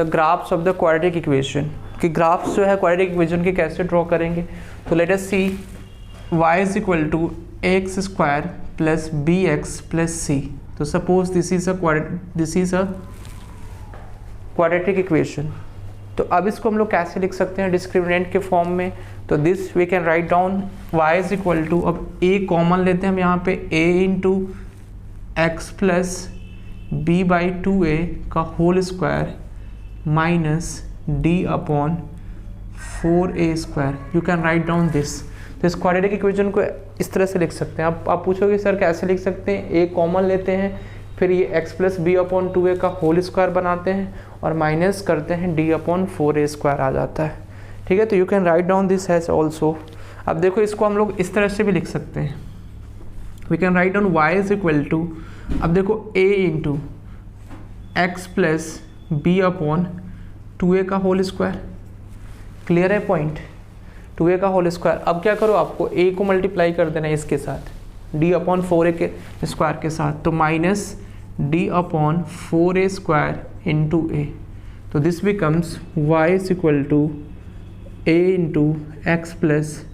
The graphs of the quadratic equation, कि graphs जो है क्वाड्रेटिक इक्वेशन के कैसे ड्रॉ करेंगे। तो let us see y is equal to x square plus B x plus सी। तो suppose this is a quadratic equation. तो अब इसको हम लोग कैसे लिख सकते हैं डिस्क्रिमिनेंट के फॉर्म में। तो this we can write down y is equal to, अब a कॉमन लेते हैं हम यहाँ पे, a into x plus b by 2a का whole square minus d upon 4a square. You can write down this. तो इस क्वाड्रेटिक इक्वेशन को इस तरह से लिख सकते हैं। आप पूछोगे सर कैसे लिख सकते हैं, a कॉमन लेते हैं, फिर ये x plus B upon 2a का होल स्क्वायर बनाते हैं और माइनस करते हैं d अपॉन 4a स्क्वायर आ जाता है। ठीक है, तो you can write down this as also. अब देखो इसको हम लोग इस तरह से भी लिख सकते हैं, we can write down y is equal to, अब देखो a into x plus B upon 2a का होल स्क्वायर। क्लियर है पॉइंट, 2a का होल स्क्वायर। अब क्या करो, आपको a को मल्टीप्लाई कर देना है इसके साथ, d अपॉन 4a के स्क्वायर के साथ, तो minus d upon 4a square into a। तो this becomes y is equal to a into x plus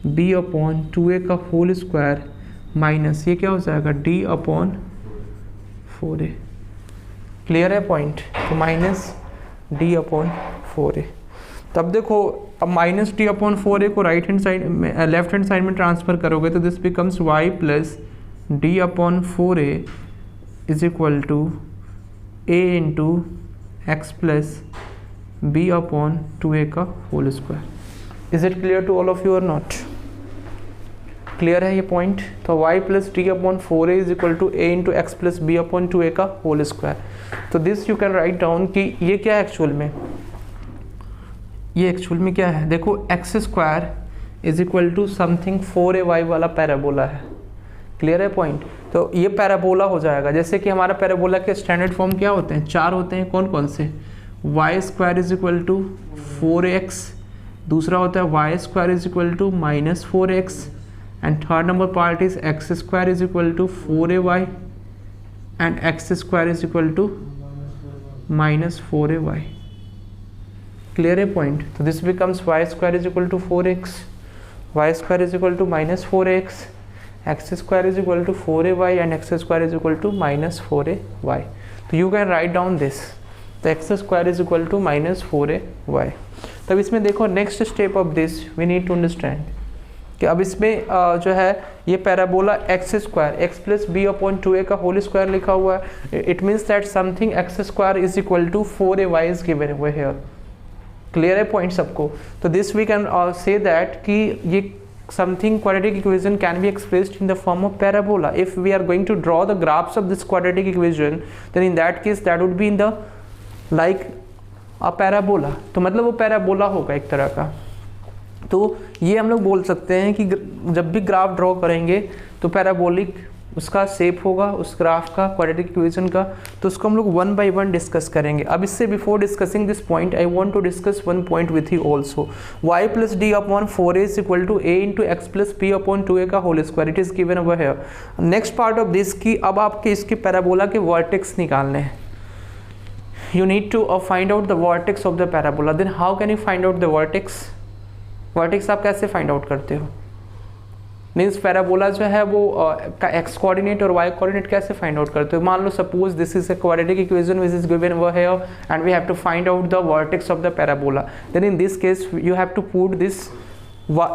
B upon 2a का होल स्क्वायर माइनस ये क्या हो जाएगा d अपॉन 4a। क्लियर है पॉइंट, तो माइनस d अपॉन 4a। तब देखो अब माइनस डी अपॉन 4a को राइट हैंड साइड में, लेफ्ट हैंड साइड में ट्रांसफर करोगे तो this becomes y plus D upon 4a is equal to a into x plus B upon 2a का whole square. Is it clear to all of you और not? Clear है ये point. तो y plus D upon 4a is equal to a into x plus B upon 2a का whole square. तो this you can write down कि ये क्या है एक्चुअल में, ये एक्चुअल में क्या है, देखो x square is equal to something 4ay वाला पैराबोला है। क्लियर है पॉइंट। तो ये पैराबोला हो जाएगा, जैसे कि हमारा पैराबोला के स्टैंडर्ड फॉर्म क्या होते हैं, 4 होते हैं। कौन कौन से, y square is equal to 4x, दूसरा होता है y square is equal to minus 4x, and third number part is x square is equal to 4ay and x square is equal to minus 4ay। Clear है point. तो this becomes y square is equal to 4x, y square is equal to minus 4x, x square is equal to 4ay and x square is equal to minus 4ay। तो you can write down this, तो x square is equal to minus 4ay। तब इसमें देखो next step of this we need to understand कि अब इसमें जो है ये parabola X square X plus B upon 2a का होल स्क्वायर लिखा हुआ है। It means that something X square is equal to 4ay is given हुए हियर। क्लियर है पॉइंट सबको। तो this we can say that कि ये something quadratic equation can be expressed in the form of parabola. If we are going to draw the graphs of this quadratic equation, then in that case that would be in the like a parabola. तो मतलब वो parabola होगा एक तरह का। तो ये हम लोग बोल सकते हैं कि जब भी ग्राफ ड्रॉ करेंगे तो पैराबोलिक उसका शेप होगा उस ग्राफ का, क्वाड्रेटिक इक्वेशन का। तो उसको हम लोग 1 by 1 डिस्कस करेंगे। अब इससे before discussing this point I want to discuss one point with you also. y plus D upon 4a is equal to a into x plus B upon 2a का whole square. It is given over here. Next part of this की अब आपके इसके parabola के vertex निकालने हैं। You need to find out the vertex of the parabola. Then how can you find out the vertex? Vertex आप कैसे find out करते हो? मीन्स पैराबोला जो है वो का एक्स कोऑर्डिनेट और वाई कोऑर्डिनेट कैसे फाइंड आउट करते हो? मान लो suppose this is a quadratic equation which is given over here and we have to find out the vertex of the parabola. Then in this case you have to put this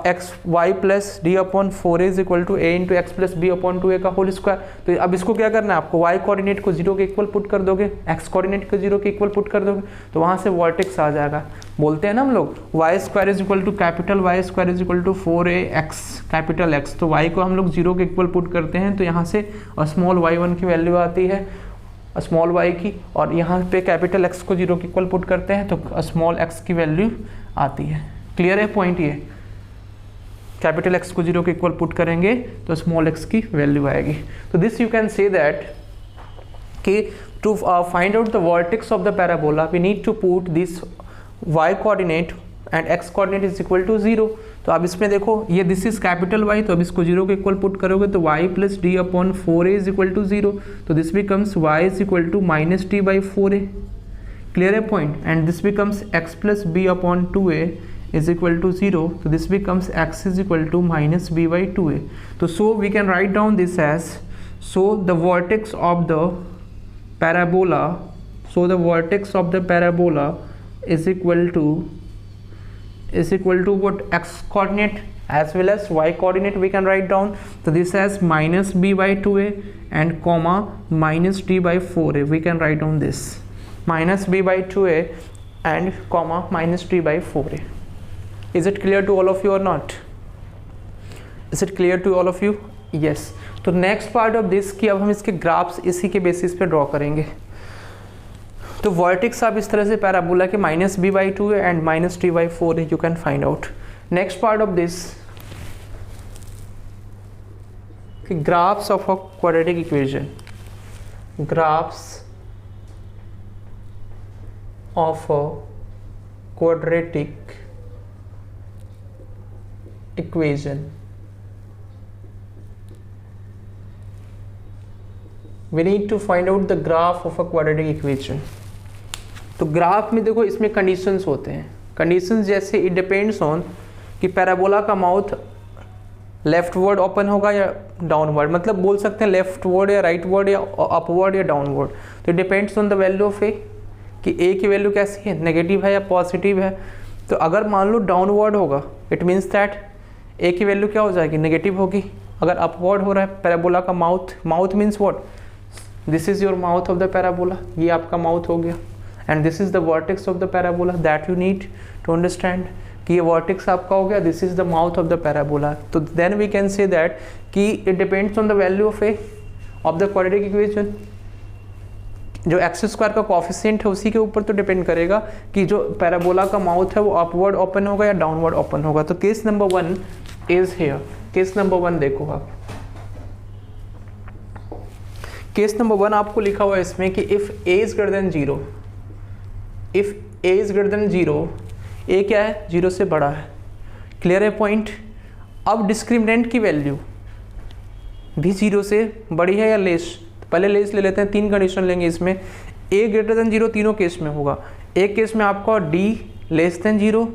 X Y plus D upon 4a is equal to a into x plus B upon 2a का whole square. तो अब इसको क्या करना है आपको, Y coordinate को 0 के इक्वल पुट कर दोगे, एक्स कोऑर्डिनेट को 0 के इक्वल पुट कर दोगे, तो वहाँ से वर्टेक्स आ जाएगा। बोलते हैं ना हम लोग y square is equal to capital y square is equal to 4ax capital x. तो वाई को हम लोग 0 के इक्वल पुट करते हैं तो यहाँ से स्मॉल y1 की वैल्यू आती है स्मॉल y की, और यहाँ पे कैपिटल x को 0 के इक्वल पुट करते हैं तो स्मॉल x की वैल्यू आती है। क्लियर है पॉइंट। ये कैपिटल एक्स को 0 के इक्वल पुट करेंगे तो स्मॉल एक्स की वैल्यू आएगी। तो this you can say that कि to find out the vertex of the parabola we need to put this y coordinate and x coordinate is equal to 0। तो अब इसमें देखो ये दिस इज कैपिटल Y, तो अब इसको 0 के इक्वल पुट करोगे तो y plus D upon 4a is equal to 0। तो this becomes y is equal to minus D by 4a। Clear है point, and this becomes x plus B upon 2a is equal to 0, तो this becomes x is equal to minus B by 2a. तो so we can write down this as, so the vertex of the parabola, so the vertex of the parabola is equal to what, x coordinate as well as y coordinate we can write down. So this as minus b by 2a and comma minus d by 4a, we can write down this minus b by 2a and comma minus d by 4a. Is it clear to all of you or not? Is it clear to all of you? Yes. तो next part of this कि अब हम इसके graphs इसी के basis पे draw करेंगे. तो वर्टेक्स आप इस तरह से पैराबोला के minus B by 2 and minus D by 4 you can find out. Next part of this graphs of a quadratic equation, graphs of a quadratic equation. We need to find out the graph of a quadratic equation. तो graph में देखो इसमें conditions होते हैं. Conditions जैसे it depends on कि parabola का mouth leftward open होगा या डाउनवर्ड, मतलब बोल सकते हैं लेफ्टवर्ड या राइटवर्ड या अपवर्ड या डाउनवर्ड. तो it depends on the value of A, कि ए की वैल्यू कैसी है, नेगेटिव है या पॉजिटिव है. तो अगर मान लो डाउनवर्ड होगा इट मीन्स दैट ए की वैल्यू क्या हो जाएगी, नेगेटिव होगी. अगर अपवर्ड हो रहा है पैराबोला का mouth means what, this is your mouth of the parabola, ये आपका माउथ हो गया, and this is the vertex of the parabola. That you need to understand कि ये वर्टेक्स आपका हो गया, this is the mouth of the parabola. तो then we can say that कि it depends on the value of A of the quadratic equation. जो X square का coefficient है उसी के ऊपर तो डिपेंड करेगा कि जो पैराबोला का माउथ है वो अपवर्ड ओपन होगा या डाउनवर्ड ओपन होगा. तो case number 1 is here. Case number 1 देखो आप, केस नंबर 1 आपको लिखा हुआ है इसमें कि if a is greater than 0, if a is greater than 0, a क्या है, 0 से बड़ा है. क्लियर है पॉइंट. अब डिस्क्रिमिनेंट की वैल्यू भी 0 से बड़ी है या लेस. पहले लेस ले लेते हैं, 3 कंडीशन लेंगे इसमें. a ग्रेटर देन 0 तीनों केस में होगा. एक केस में आपका d लेस देन 0,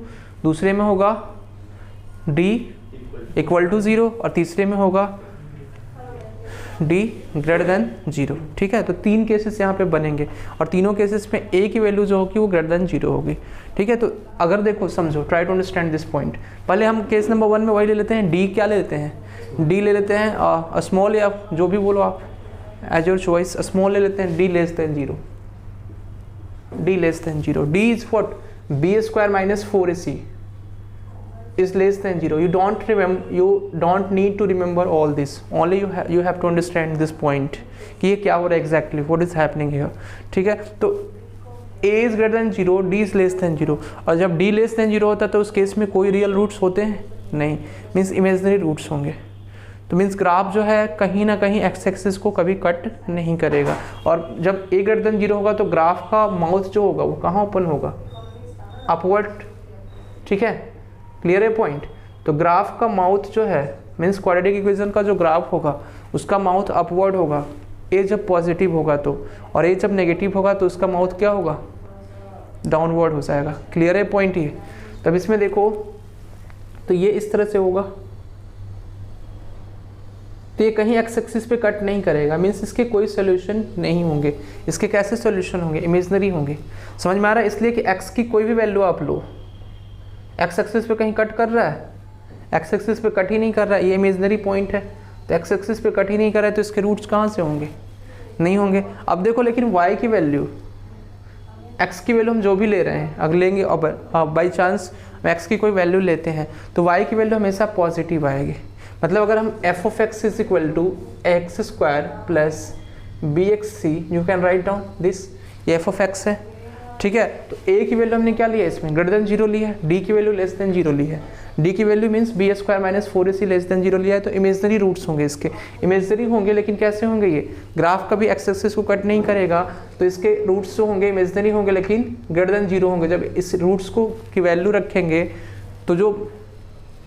दूसरे में होगा d इक्वल टू 0 और तीसरे में होगा d ग्रेटर देन 0. ठीक है, तो 3 केसेस यहाँ पे बनेंगे और तीनों केसेस में a की वैल्यू जो होगी वो ग्रेटर देन 0 होगी. ठीक है, तो अगर देखो समझो, try to understand this point. पहले हम केस नंबर 1 में वही ले लेते हैं, d क्या ले लेते हैं, d ले लेते हैं स्मॉल या जो भी बोलो आप एज योर चॉइस. स्मॉल ले लेते हैं, d less than 0, d less than 0. d is what, b square minus 4ac is less than 0. You don't need to remember all this. Only you have to understand this point कि ये क्या हो रहा है exactly, what is happening here. ठीक है, तो a is greater than 0, d is less than 0. और जब d less than 0 होता है तो उस केस में कोई रियल रूट्स होते हैं नहीं, मीन्स इमेजिनरी रूट्स होंगे. तो मीन्स ग्राफ जो है कहीं ना कहीं एक्स एक्सिस को कभी कट नहीं करेगा. और जब a ग्रेटर देन 0 होगा तो ग्राफ का माउथ जो होगा वो कहाँ ओपन होगा, अपवर्ड. ठीक है, क्लियर है पॉइंट. तो ग्राफ का माउथ जो है मीन्स क्वाड्रेटिक इक्वेशन का जो ग्राफ होगा उसका माउथ अपवर्ड होगा, ए जब पॉजिटिव होगा तो, और ए जब नेगेटिव होगा तो उसका माउथ क्या होगा, डाउनवर्ड हो जाएगा. क्लियर है पॉइंट ये. तब इसमें देखो तो ये इस तरह से होगा, तो ये कहीं एक्स एक्सिस पे कट नहीं करेगा, मीन्स इसके कोई सोल्यूशन नहीं होंगे. इसके कैसे सोल्यूशन होंगे, इमेजनरी होंगे. समझ में आ रहा है. इसलिए कि एक्स की कोई भी वैल्यू आप लो, एक्स एक्सिस पे कहीं कट कर रहा है, एक्स एक्सिस पे कट ही नहीं कर रहा है, ये इमेजनरी पॉइंट है. तो एक्स एक्सिस पे कट ही नहीं कर रहा है तो इसके रूट्स कहाँ से होंगे, नहीं होंगे. अब देखो लेकिन y की वैल्यू, x की वैल्यू हम जो भी ले रहे हैं अगर लेंगे और बाई चांस x की कोई वैल्यू लेते हैं तो y की वैल्यू हमेशा पॉजिटिव आएगी. मतलब अगर हम f of x is equal to x square plus B x c, you can write down this, ये f ऑफ x है. ठीक है, तो a की वैल्यू हमने क्या लिया इसमें, ग्रेटर देन 0 लिया है, d की वैल्यू लेस देन 0 ली है, d की value means b square minus 4ac less than 0 लिया है. तो इमेजनरी रूट्स होंगे इसके, इमेजनरी होंगे लेकिन कैसे होंगे, ये ग्राफ कभी एक्स एक्सिस को कट नहीं करेगा तो इसके रूट्स जो होंगे इमेजनरी होंगे लेकिन ग्रेटर देन 0 होंगे. जब इस रूट्स को की वैल्यू रखेंगे तो जो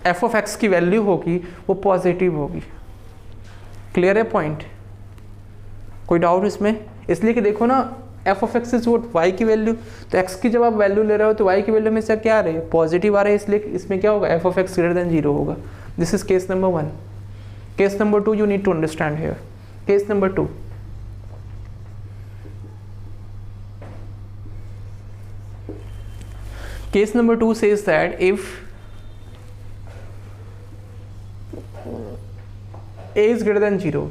f ऑफ x की वैल्यू होगी वो पॉजिटिव होगी. क्लियर है पॉइंट, कोई डाउट इसमें. इसलिए कि देखो ना f of x is what y की वैल्यू, तो एक्स की जब आप वैल्यू ले रहे हो तो वाई की वैल्यू में से क्या आ रही है, पॉजिटिव आ रही है, इसलिए इसमें क्या होगा, f of x greater than 0 होगा। This is case number 1। Case number 2 you need to understand here. Case number 2, case number 2 says that if a is greater than 0,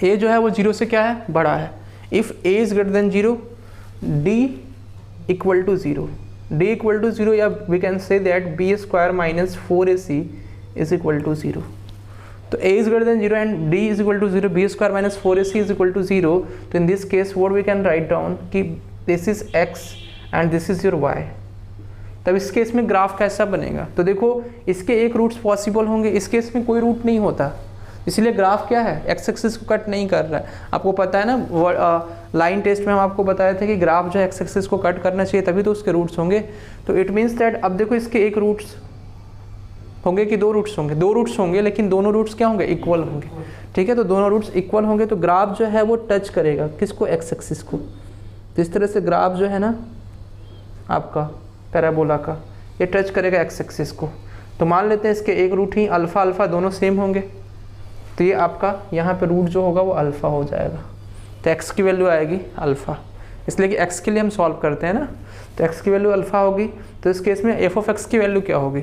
a जो है वो 0 से क्या है, बड़ा है। if a is greater than 0, d equal to 0, d equal to 0, या we can say that b square minus 4ac is equal to 0। तो a is greater than 0 and d is equal to 0, b square minus 4ac is equal to 0, तो in this case what we can write down कि this is x and this is your y. तब इस case में graph कैसा बनेगा, तो देखो इसके एक रूट्स पॉसिबल होंगे, इस केस में कोई रूट नहीं होता, इसलिए ग्राफ क्या है, एक्स एक्सिस को कट नहीं कर रहा है। आपको पता है ना, लाइन टेस्ट में हम आपको बताए थे कि ग्राफ जो है एक्स एक्सिस को कट करना चाहिए तभी तो उसके रूट्स होंगे। तो इट मीन्स दैट अब देखो इसके एक रूट्स होंगे कि दो रूट्स होंगे, दो रूट्स होंगे, लेकिन दोनों रूट्स क्या होंगे, इक्वल होंगे। ठीक है, तो दोनों रूट्स इक्वल होंगे तो ग्राफ जो है वो टच करेगा किसको, एक्स एक्सिस को। तो इस तरह से ग्राफ जो है ना आपका पैराबोला का, ये टच करेगा एक्स एक्सिस को। तो मान लेते हैं इसके एक रूट ही अल्फ़ा अल्फ़ा दोनों सेम होंगे, तो ये आपका यहाँ पे रूट जो होगा वो अल्फ़ा हो जाएगा। तो एक्स की वैल्यू आएगी अल्फ़ा, इसलिए कि एक्स के लिए हम सॉल्व करते हैं ना, तो एक्स की वैल्यू अल्फ़ा होगी। तो इस केस में एफ ऑफ एक्स की वैल्यू क्या होगी,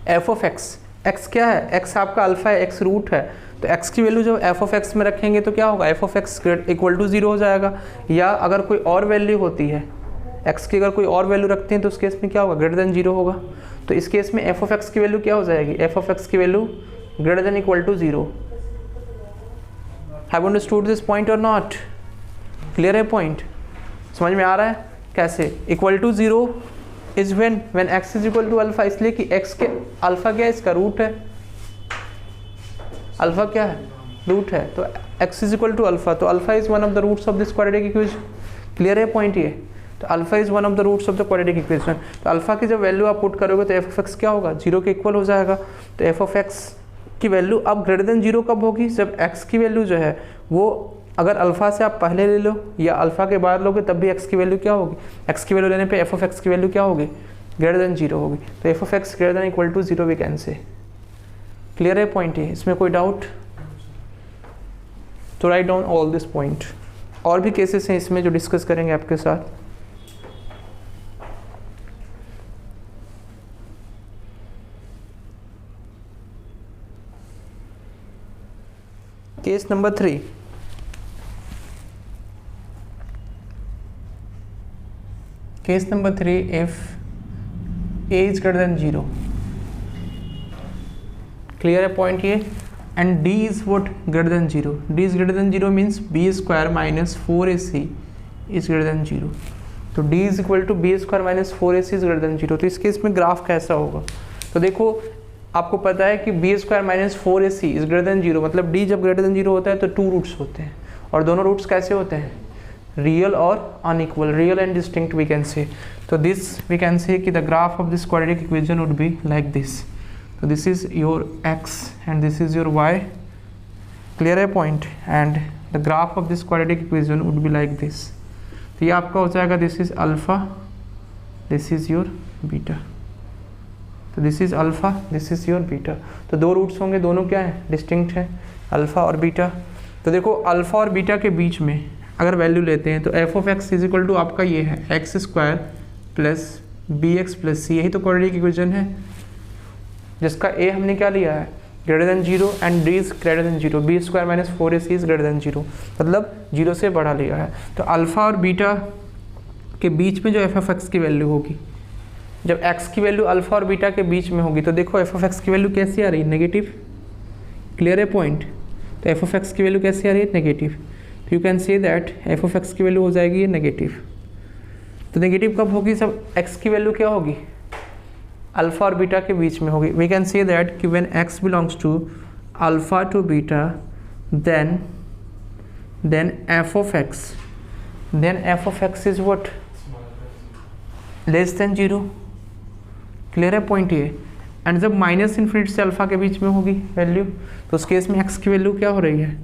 एफ ऑफ एक्स, एक्स क्या है, एक्स आपका अल्फ़ा है, एक्स रूट है, तो x की वैल्यू जब एफ ऑफ एक्स में रखेंगे तो क्या होगा, f of x equal to 0 हो जाएगा। या अगर कोई और वैल्यू होती है x की, अगर कोई और वैल्यू रखते हैं तो उस केस में क्या होगा, ग्रेटर देन 0 होगा। तो इस केस में एफ ऑफ एक्स की वैल्यू क्या हो जाएगी, एफ ऑफ एक्स की value greater than equal to 0। Have understood this point और नॉट, क्लियर है पॉइंट, समझ में आ रहा है कैसे। Equal to 0 is when x is equal to alpha, इसलिए कि x के अल्फा क्या है, इसका रूट है, अल्फा क्या है, रूट है, तो x is equal to alpha, तो alpha is one of the roots of this quadratic equation. Clear है पॉइंट ये, तो alpha is one of the roots of the quadratic equation. तो अल्फा की जब वैल्यू आप पुट करोगे तो एफ ऑफ एक्स क्या होगा, 0 के इक्वल हो जाएगा। तो एफ ऑफ एक्स की वैल्यू अब ग्रेटर देन 0 कब होगी, जब x की वैल्यू जो है वो अगर अल्फा से आप पहले ले लो या अल्फा के बाद लोगे तब भी x की वैल्यू क्या होगी, x की वैल्यू लेने पे एफ ऑफ एक्स की वैल्यू क्या होगी, ग्रेटर देन 0 होगी। तो f of x greater than equal to 0 we can say. Clear है पॉइंट ये, इसमें कोई डाउट, तो write down all this point. और भी केसेस हैं इसमें जो डिस्कस करेंगे आपके साथ। Case number 3, case number 3, if a is greater than 0, clear है पॉइंट ये, and d is what, greater than 0, d is greater than 0 means b square minus 4ac is greater than 0। तो d is equal to b square minus 4ac is greater than 0। तो इस case में graph कैसा होगा, तो देखो आपको पता है कि b square minus 4ac is greater than 0, मतलब d जब ग्रेटर देन 0 होता है तो 2 रूट्स होते हैं, और दोनों रूट्स कैसे होते हैं, रियल और unequal, real and distinct we can say. तो दिस वी कैन से कि the graph of this quadratic equation would be like this. तो this is your x and this is your y, clear है point, and the graph of this quadratic equation would be like this. तो ये आपका हो जाएगा, this is alpha, this is your beta, तो this is alpha, this is your beta. तो 2 roots होंगे, दोनों क्या है, डिस्टिंक्ट है, अल्फा और बीटा। तो देखो अल्फा और बीटा के बीच में अगर वैल्यू लेते हैं तो f of x is equal to आपका ये है x square plus B x plus c, यही तो क्वाड्रेटिक इक्वेशन है जिसका ए हमने क्या लिया है, greater than 0 and d is greater than 0, b square minus 4ac is greater than 0, मतलब 0 से बढ़ा लिया है। तो अल्फा और बीटा के बीच में जो एफ ऑफ एक्स की वैल्यू होगी, जब x की वैल्यू अल्फा और बीटा के बीच में होगी तो देखो एफ ऑफ एक्स की वैल्यू कैसी आ रही है, नेगेटिव, क्लियर है पॉइंट। तो एफ ऑफ एक्स की वैल्यू कैसी आ रही है, नेगेटिव। तो you can say that F of x की वैल्यू हो जाएगी ये नेगेटिव। तो नेगेटिव कब होगी, जब x की वैल्यू क्या होगी, अल्फा और बीटा के बीच में होगी। वी कैन से दैट कि when x belongs to alpha to beta then f of x is what, less than 0, clear है पॉइंट ये। एंड जब माइनस इन्फिनिटी से अल्फा के बीच में होगी वैल्यू तो उस केस में x की वैल्यू क्या हो रही है,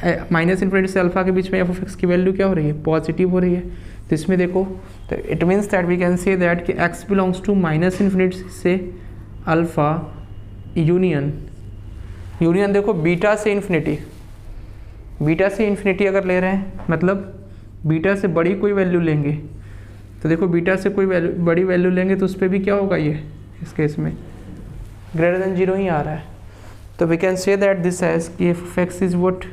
माइनस इन्फिनिटी से अल्फा के बीच में एफ ऑफ एक्स की वैल्यू क्या हो रही है, पॉजिटिव हो रही है। तो इसमें देखो, तो it means that we can say that कि x belongs to minus infinity से अल्फा यूनियन देखो बीटा से इन्फिनिटी, बीटा से इन्फिनिटी अगर ले रहे हैं मतलब बीटा से बड़ी कोई वैल्यू लेंगे, तो देखो बीटा से कोई बड़ी वैल्यू लेंगे तो उस पर भी क्या होगा, ये इस केस में ग्रेटर देन 0 ही आ रहा है। तो we can say that this as कि f of x is what,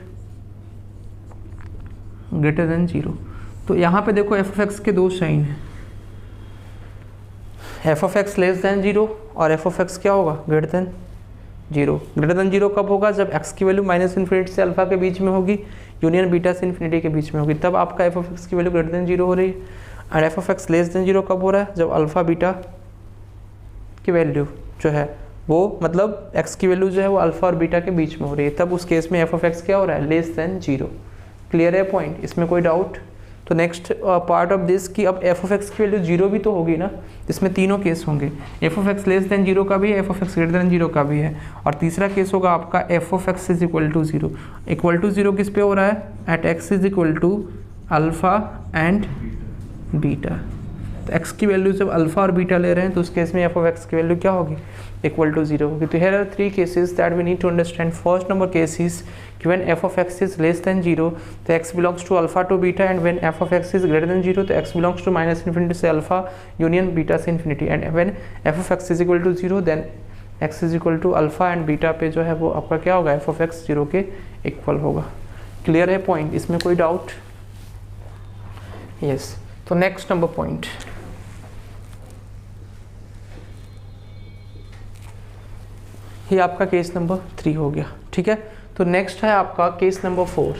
greater than 0। तो यहाँ पे देखो एफ ऑफ एक्स के दो साइन हैं, F of x less than 0 और एफ ऑफ एक्स क्या होगा, ग्रेटर देन 0। ग्रेटर देन 0 कब होगा, जब एक्स की वैल्यू माइनस इन्फिनिटी से अल्फा के बीच में होगी, यूनियन बीटा से इन्फिनिटी के बीच में होगी, तब आपका एफ ऑफ एक्स की वैल्यू ग्रेटर देन 0 हो रही है। और F of x less than 0 कब हो रहा है, जब अल्फा बीटा की वैल्यू जो है वो मतलब एक्स की वैल्यू जो है वो अल्फा और बीटा के बीच में हो रही है, तब उस केस में एफ ऑफ एक्स क्या हो रहा है, लेस देन 0। क्लियर है पॉइंट, इसमें कोई डाउट। तो नेक्स्ट पार्ट ऑफ दिस कि अब एफ ऑफ एक्स की वैल्यू 0 भी तो होगी ना, इसमें तीनों केस होंगे, f of x less than 0 का भी है, f of x greater than 0 का भी है, और तीसरा केस होगा आपका f of x is equal to 0। Equal to 0 किस पे हो रहा है, at x is equal to alpha and beta. तो एक्स की वैल्यू जब अल्फा और बीटा ले रहे हैं तो उस केस में एफ ऑफ एक्स की वैल्यू क्या होगी, इक्वल टू 0 होगी। तो here are 3 cases that we need to understand. First number case is when f of x is less than 0 तो x belongs to alpha to beta, and when f of x is greater than 0 तो x belongs to minus infinity से alpha union beta से infinity, and when f of x is equal to 0 then x is equal to alpha and beta पे जो है वो आपका क्या होगा, f of x 0 के इक्वल होगा। क्लियर है पॉइंट, इसमें कोई डाउट? यस। तो नेक्स्ट नंबर पॉइंट, ये आपका केस नंबर 3 हो गया, ठीक है। तो नेक्स्ट है आपका केस नंबर 4।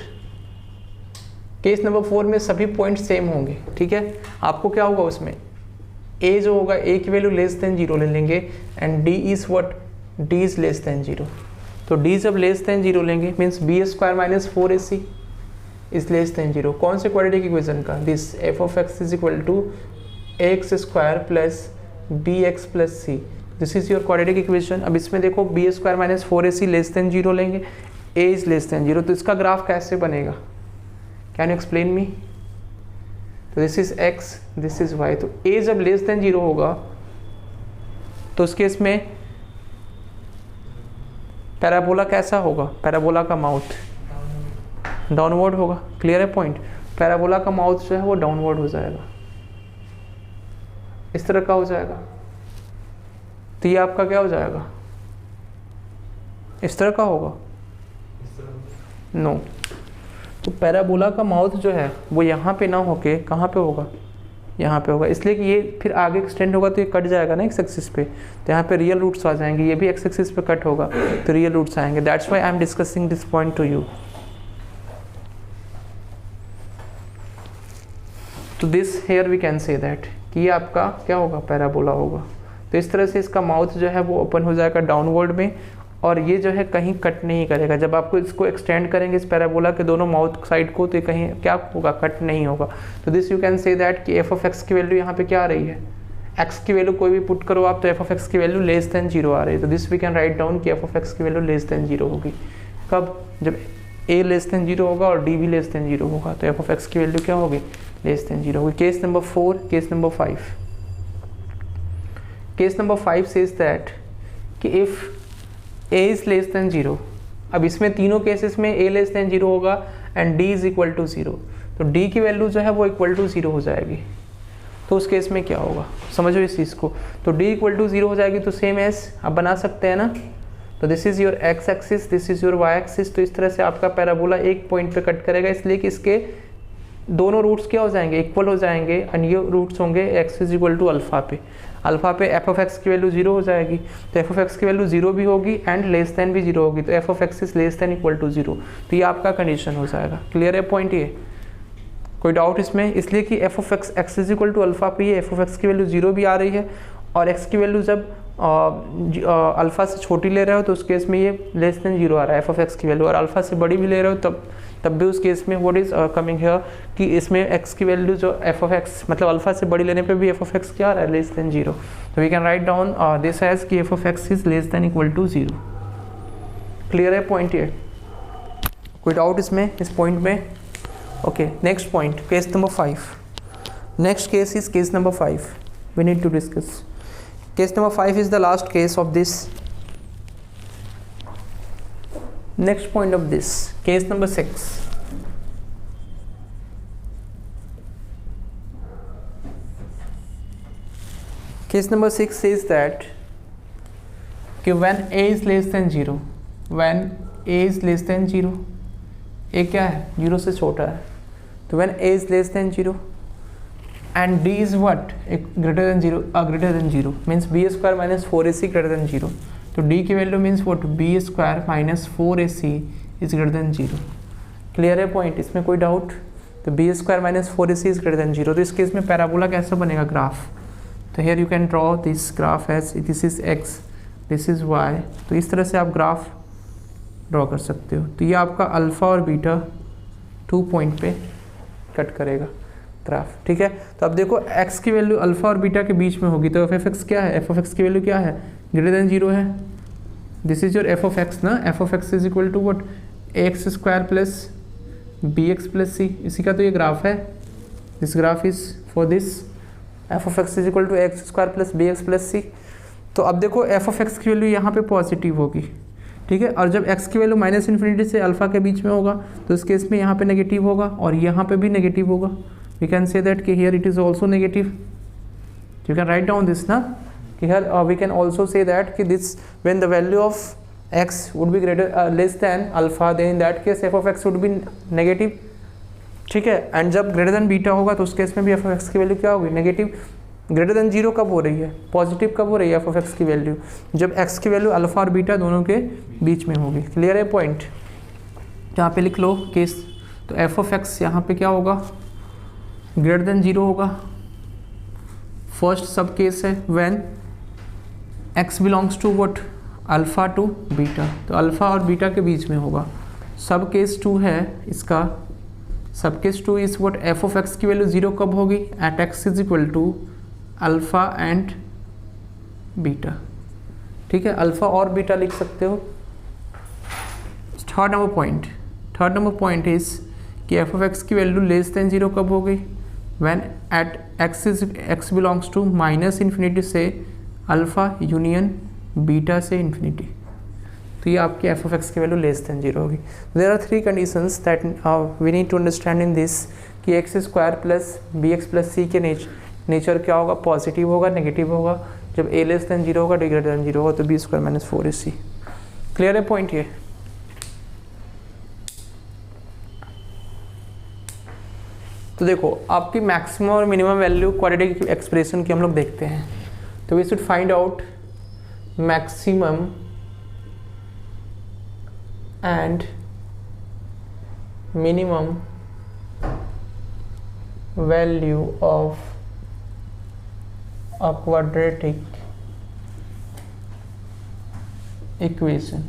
केस नंबर 4 में सभी पॉइंट सेम होंगे, ठीक है। आपको क्या होगा उसमें, a जो होगा a की वैल्यू लेस देन 0 ले लेंगे, and d is what, d is less than 0। तो d जब लेस देन 0 लेंगे means b square minus 4ac is less than 0। कौन से क्वाड्रेटिक इक्वेशन का, this f of x is equal to ax square plus bx plus c, this is your quadratic equation. अब इसमें देखो b square minus 4ac less than 0 लेंगे, a is less than 0, तो इसका graph कैसे बनेगा, can you explain me? तो this is x, this is y। तो a जब लेस देन 0 होगा तो उस केस में पैराबोला कैसा होगा, पैराबोला का माउथ डाउनवर्ड होगा। क्लियर है पॉइंट, पैराबोला का माउथ जो है वो डाउनवर्ड हो जाएगा, इस तरह का हो जाएगा। तो ये आपका क्या हो जाएगा, इस तरह का होगा, नो। तो पैराबोला का माउथ जो है वो यहाँ पे ना होके कहाँ पे होगा, यहाँ पे होगा, इसलिए कि ये फिर आगे एक्सटेंड होगा तो ये कट जाएगा ना एक्स एक्सिस पे, तो यहाँ पे रियल रूट्स आ जाएंगे, ये भी एक्स एक्सिस पे कट होगा तो रियल रूट्स आएंगे। That's why I am discussing this point to you. तो this here we can say that कि ये आपका क्या होगा, पैराबोला होगा। तो इस तरह से इसका माउथ जो है वो ओपन हो जाएगा डाउनवर्ड में, और ये जो है कहीं कट नहीं करेगा। जब आपको इसको एक्सटेंड करेंगे इस पैराबोला के दोनों माउथ साइड को, तो कहीं क्या होगा, कट नहीं होगा। तो this you can say that कि एफ ऑफ एक्स की वैल्यू यहाँ पे क्या आ रही है, एक्स की वैल्यू कोई भी पुट करो आप तो एफ ऑफ एक्स की वैल्यू लेस देन 0 आ रही है। तो this we can write down कि एफ ऑफ एक्स की वैल्यू लेस देन 0 होगी। कब, जब a लेस देन 0 होगा और d भी लेस देन 0 होगा, तो एफ ऑफ एक्स की वैल्यू क्या होगी, लेस देन 0 होगी। Case number 4, case number 5। Case number 5 says that कि if a is less than 0, अब इसमें तीनों केसेस में a लेस देन 0 होगा and d is equal to 0, तो d की वैल्यू जो है वो इक्वल टू 0 हो जाएगी। तो उस केस में क्या होगा, समझो इस चीज़ को। तो d इक्वल टू 0 हो जाएगी, तो सेम एस आप बना सकते हैं ना। तो this is your x axis, this is your y axis. तो इस तरह से आपका पैराबोला एक पॉइंट पे कट करेगा, इसलिए कि इसके दोनों रूट्स क्या हो जाएंगे, इक्वल हो जाएंगे, एंड ये रूट्स होंगे x is equal to alpha पे। अल्फा पे एफ ऑफ एक्स की वैल्यू 0 हो जाएगी, तो एफ ऑफ एक्स की वैल्यू 0 भी होगी एंड लेस देन भी 0 होगी, तो f of x is less than equal to 0। तो ये आपका कंडीशन हो जाएगा। क्लियर है पॉइंट, ये कोई डाउट इसमें? इसलिए कि f of x is equal to alpha पे एफ ऑफ एक्स की वैल्यू 0 भी आ रही है, और एक्स की वैल्यू जब अल्फा से छोटी ले रहे हो तो उस केस में ये लेस देन 0 आ रहा है एफ ऑफ एक्स की वैल्यू, और अल्फा से बड़ी भी ले रहे हो तब भी उस केस में व्हाट इज कमिंग हियर कि इसमें एक्स की वैल्यू जो एफ ऑफ एक्स मतलब अल्फा से बड़ी लेने पे भी एफ ऑफ एक्स क्या आ रहा है, लेस देन 0। तो we can write down this as कि f of x is less than equal to 0। Clear है पॉइंट ये? कोई डाउट इसमें, इस पॉइंट में? Okay, next point, case number 5. Next case is case number 5. We need to discuss. Case number 5 is the last case of this. Next point of this, case number 6. Case number 6 says that when a is less than 0, when a is less than 0, a क्या है? 0 से छोटा है. तो when a is less than 0 and d is what? Greater than 0, greater than 0 means b square minus 4ac greater than 0. तो d की value means what? b square minus 4ac is greater than 0. Clear है point? इसमें कोई doubt? तो b square minus 4ac is greater than 0. तो इस case में parabola कैसा बनेगा ग्राफ? तो here you can draw this graph as this is x, this is y. तो इस तरह से आप ग्राफ ड्रॉ कर सकते हो. तो ये आपका अल्फ़ा और बीटा 2 पॉइंट पे कट करेगा ग्राफ. ठीक है, तो अब देखो x की वैल्यू अल्फ़ा और बीटा के बीच में होगी, तो एफ ऑफ एक्स क्या है? एफ ऑफ एक्स की वैल्यू क्या है? ग्रेटर देन 0 है. This is your f of x ना. F of x is equal to what? X square plus B x plus c. इसी का तो ये ग्राफ है. This graph is for this f of x is equal to x square plus B x plus सी. तो अब देखो f of x की value यहाँ पे पॉजिटिव होगी. ठीक है, और जब एक्स की वैल्यू माइनस इन्फिनिटी से अल्फा के बीच में होगा तो इस केस में यहाँ पे नेगेटिव होगा और यहाँ पे भी नेगेटिव होगा. वी कैन से दैट कि here it is also negative. You can write down this ना, कि here we can also say that कि this when the value of x would be greater less than alpha, then in that case f of x would be negative. ठीक है, and जब greater than beta होगा तो उस case में भी F of x की वैल्यू क्या होगी? नेगेटिव. ग्रेटर देन 0 कब हो रही है? पॉजिटिव कब हो रही है एफ ऑफ एक्स की वैल्यू? जब एक्स की वैल्यू अल्फा और बीटा दोनों के बीच में होगी. क्लियर है पॉइंट? यहाँ पे लिख लो केस. तो एफ ऑफ एक्स यहाँ पे क्या होगा? ग्रेटर देन 0 होगा. फर्स्ट सब केस है when x belongs to what? Alpha to beta. तो अल्फा और बीटा के बीच में होगा. सब केस 2 है इसका. सब case 2 is what? F of x की वैल्यू 0 कब होगी? At x is equal to alpha and beta. ठीक है, अल्फा और बीटा लिख सकते हो. थर्ड नंबर पॉइंट इज कि एफ ऑफ एक्स की वैल्यू लेस देन 0 कब होगी? When at x belongs to minus infinity से अल्फा यूनियन बीटा से इन्फिनिटी. तो ये आपकी एफ ऑफ एक्स की वैल्यू लेस देन 0 होगी. There are 3 conditions that we need to understand in this कि x square plus B x plus c के nature क्या होगा? पॉजिटिव होगा, नेगेटिव होगा. जब ए लेस देन 0 होगा, डी ग्रेटर देन 0 होगा, तो b square minus 4ac. Clear है पॉइंट ये? तो देखो आपकी मैक्सिमम और मिनिमम वैल्यू क्वाड्रेटिक एक्सप्रेशन की हम लोग देखते हैं. तो we should find out maximum and minimum value of a quadratic equation.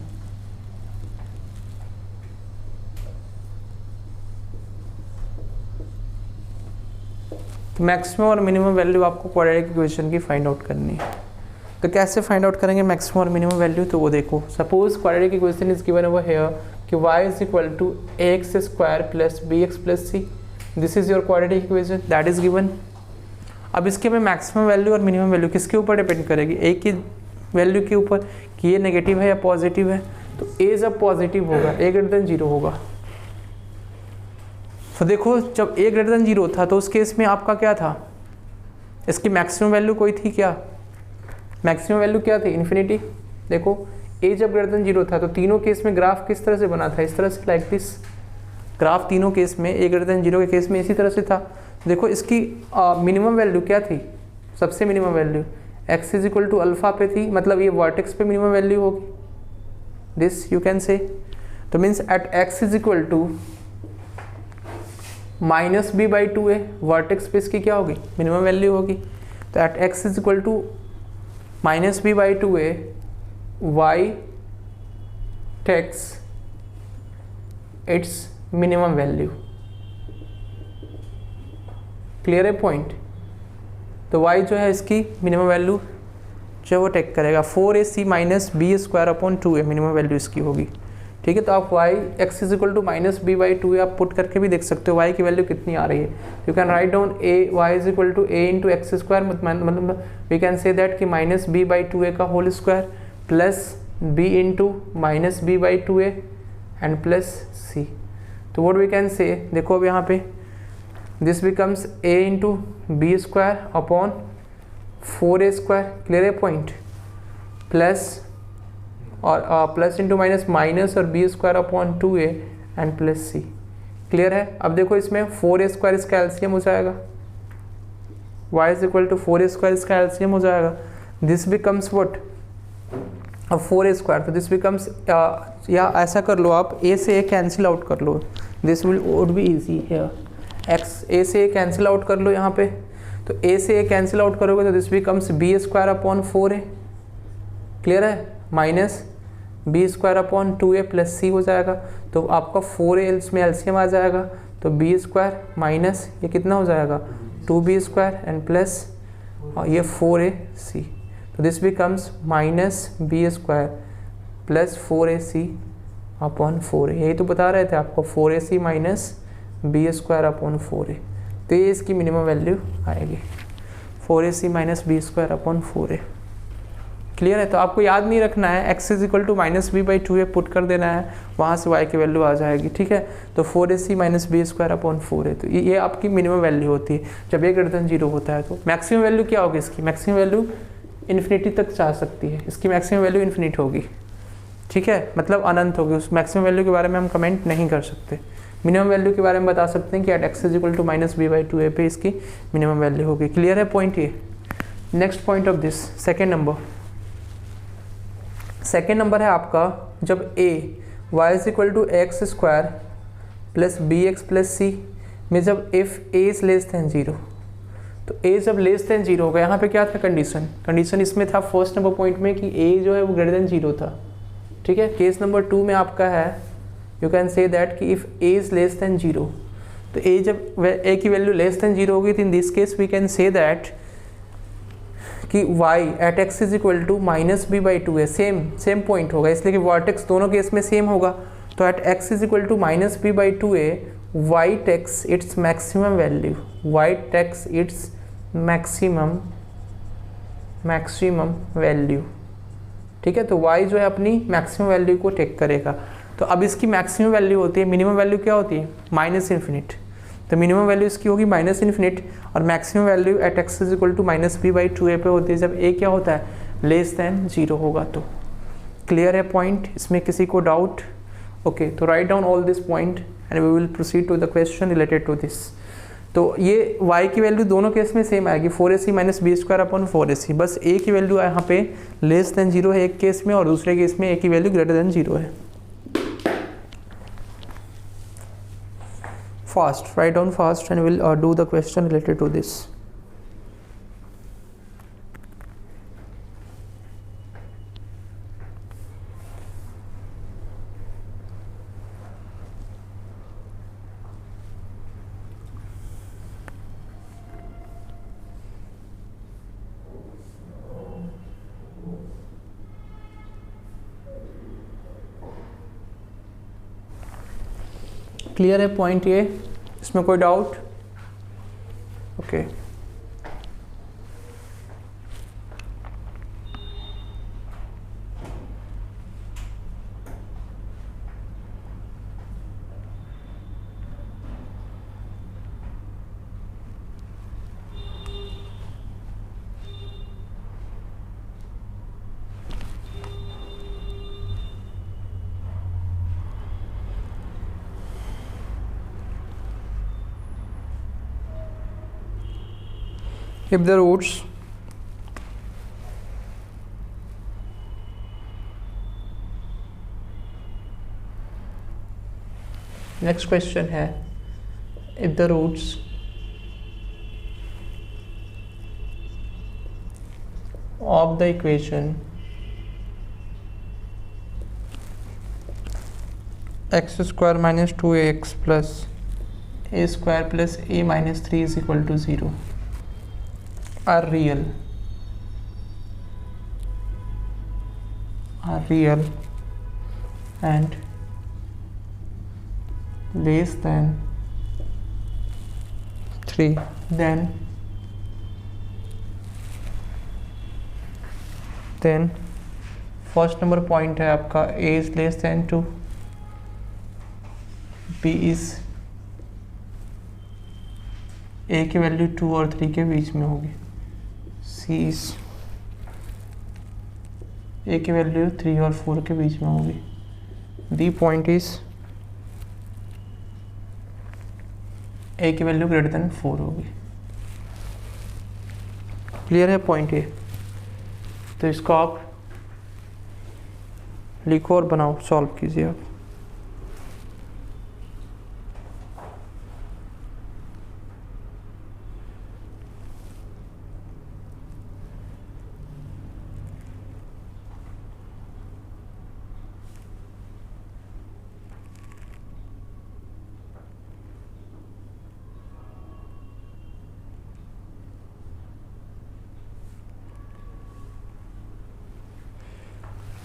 Maximum और मिनिमम वैल्यू आपको क्वाड्रेटिक इक्वेशन की फाइंड आउट करनी है. तो कैसे फाइंड आउट करेंगे मैक्सिमम और मिनिमम वैल्यू? तो वो देखो, suppose quadratic equation is given over here कि y is equal to x square plus B x plus c. This is your quadratic equation that is given. अब इसके में maximum value और minimum value किसके ऊपर डिपेंड करेगी? ए की value के ऊपर कि ये नेगेटिव है या पॉजिटिव है. तो ए जब पॉजिटिव होगा, ए ग्रेटर देन 0 होगा. तो देखो जब ए ग्रेटर देन 0 था तो उस केस में आपका क्या था? इसकी मैक्सिमम वैल्यू कोई थी क्या? मैक्सिमम वैल्यू क्या थी? इन्फिनिटी. देखो ए जब ग्रेटर देन 0 था तो तीनों केस में ग्राफ किस तरह से बना था? इस तरह से, लाइक दिस. ग्राफ तीनों केस में, ए ग्रेटर देन 0 के केस में इसी तरह से था. देखो इसकी मिनिमम वैल्यू क्या थी? सबसे minimum value x is equal to alpha पे थी, मतलब ये वर्टेक्स पे मिनिमम वैल्यू होगी. This you can say. तो means at x is equal to minus B by 2a, vertex पे इसकी क्या होगी? मिनिमम वैल्यू होगी. तो at x is equal to minus B by 2a, y takes its minimum value. Clear है point? तो y जो है इसकी मिनिमम वैल्यू जो है वो टेक करेगा 4ac minus b square upon 2a. Minimum value इसकी होगी. ठीक है। तो आप y x is equal to minus B by two आप पुट करके भी देख सकते हो y की वैल्यू कितनी आ रही है। You can write down a y is equal to a into x square, मतलब वी कैन से दैट कि minus B by two a का whole square plus b into minus B by two a and plus c। तो what we can say, देखो अब यहाँ पे this becomes a into b square upon 4a square, clear है point, plus और plus into minus minus और B square upon 2a and plus c, clear है। अब देखो इसमें 4a स्क्वायर इसका एलसीएम हो जाएगा, y is equal to 4a square इसका एलसीएम हो जाएगा, दिस बिकम्स व्हाट, अब 4a स्क्वायर, तो दिस बिकम्स, या ऐसा कर लो आप a से a कैंसिल आउट कर लो, this would be easy here, x a से a कैंसिल आउट कर लो यहाँ पे, तो a से a कैंसिल आउट करोगे तो this becomes b square upon 4a, clear है, minus b square upon 2a plus c हो जाएगा। तो आपका 4a इसमें एलसीएम आ जाएगा, तो बी स्क्वायर माइनस ये कितना हो जाएगा 2b स्क्वायर एंड प्लस ये 4ac, तो this becomes minus b square plus 4ac upon 4a, यही तो बता रहे थे आपको 4ac minus b square upon 4a, तो ये इसकी मिनिमम वैल्यू आएगी 4ac minus b square upon 4a, clear है। तो आपको याद नहीं रखना है, x is equal to minus B by two a put कर देना है, वहाँ से y की वैल्यू आ जाएगी, ठीक है। तो 4ac minus b square upon 4a, तो ये आपकी मिनिमम वैल्यू होती है जब a ग्रेटर देन 0 होता है। तो मैक्सिमम वैल्यू क्या होगी इसकी, मैक्सिमम वैल्यू इन्फिनिटी तक जा सकती है, इसकी मैक्सिमम वैल्यू इन्फिनिट होगी, ठीक है, मतलब अनंत होगी। उस मैक्सिमम वैल्यू के बारे में हम कमेंट नहीं कर सकते, मिनिमम वैल्यू के बारे में बता सकते हैं कि at x is equal to minus B by two a पे इसकी मिनिमम वैल्यू होगी, क्लियर है पॉइंट ये। Next point of this second number, second number है आपका जब a y is equal to x square plus B x plus c में जब if a is less than 0, तो a जब लेस दैन 0 होगा, यहाँ पे क्या था कंडीशन इसमें था फर्स्ट नंबर पॉइंट में कि a जो है वो ग्रेटर देन 0 था, ठीक है। केस नंबर 2 में आपका है यू कैन से दैट कि if a is less than 0, तो a जब a की वैल्यू लेस दैन 0 होगी, तो in this case we can say that कि y at x is equal to minus B by two है, same point होगा, इसलिए कि वर्टेक्स दोनों केस में सेम होगा। तो at x is equal to minus B by two a y takes its maximum value, y takes its maximum value, ठीक है। तो y जो है अपनी मैक्सिमम वैल्यू को टेक करेगा। तो अब इसकी मैक्सिमम वैल्यू होती है, मिनिमम वैल्यू क्या होती है माइनस इन्फिनिट, तो मिनिमम वैल्यू इसकी होगी माइनस इन्फिनिट, और maximum value at x is equal to minus B by two a पे होती है जब a क्या होता है लेस दैन 0 होगा। तो क्लियर है पॉइंट, इसमें किसी को डाउट? ओके, तो write down all this point and we will proceed to the question related to this. तो ये y की वैल्यू दोनों केस में सेम आएगी 4ac minus b square upon 4ac, बस a की वैल्यू यहाँ पे लेस दैन 0 है एक केस में और दूसरे केस में a की वैल्यू ग्रेटर दैन 0 है। Fast, write down fast and we'll do the question related to this. Clear है पॉइंट ये, इसमें कोई doubt? Okay, if the roots next question है if the roots of the equation x square minus 2ax plus a square plus a minus 3 is equal to 0 are real and less than 3, then first number point है आपका a is less than 2, b is a की value 2 और 3 के बीच में होगी, c is a की value 3 और 4 के बीच में होगी, d पॉइंट इज a की वैल्यू ग्रेटर देन 4 होगी। क्लियर है पॉइंट ये? तो इसको आप लिखो और बनाओ, सॉल्व कीजिए आप।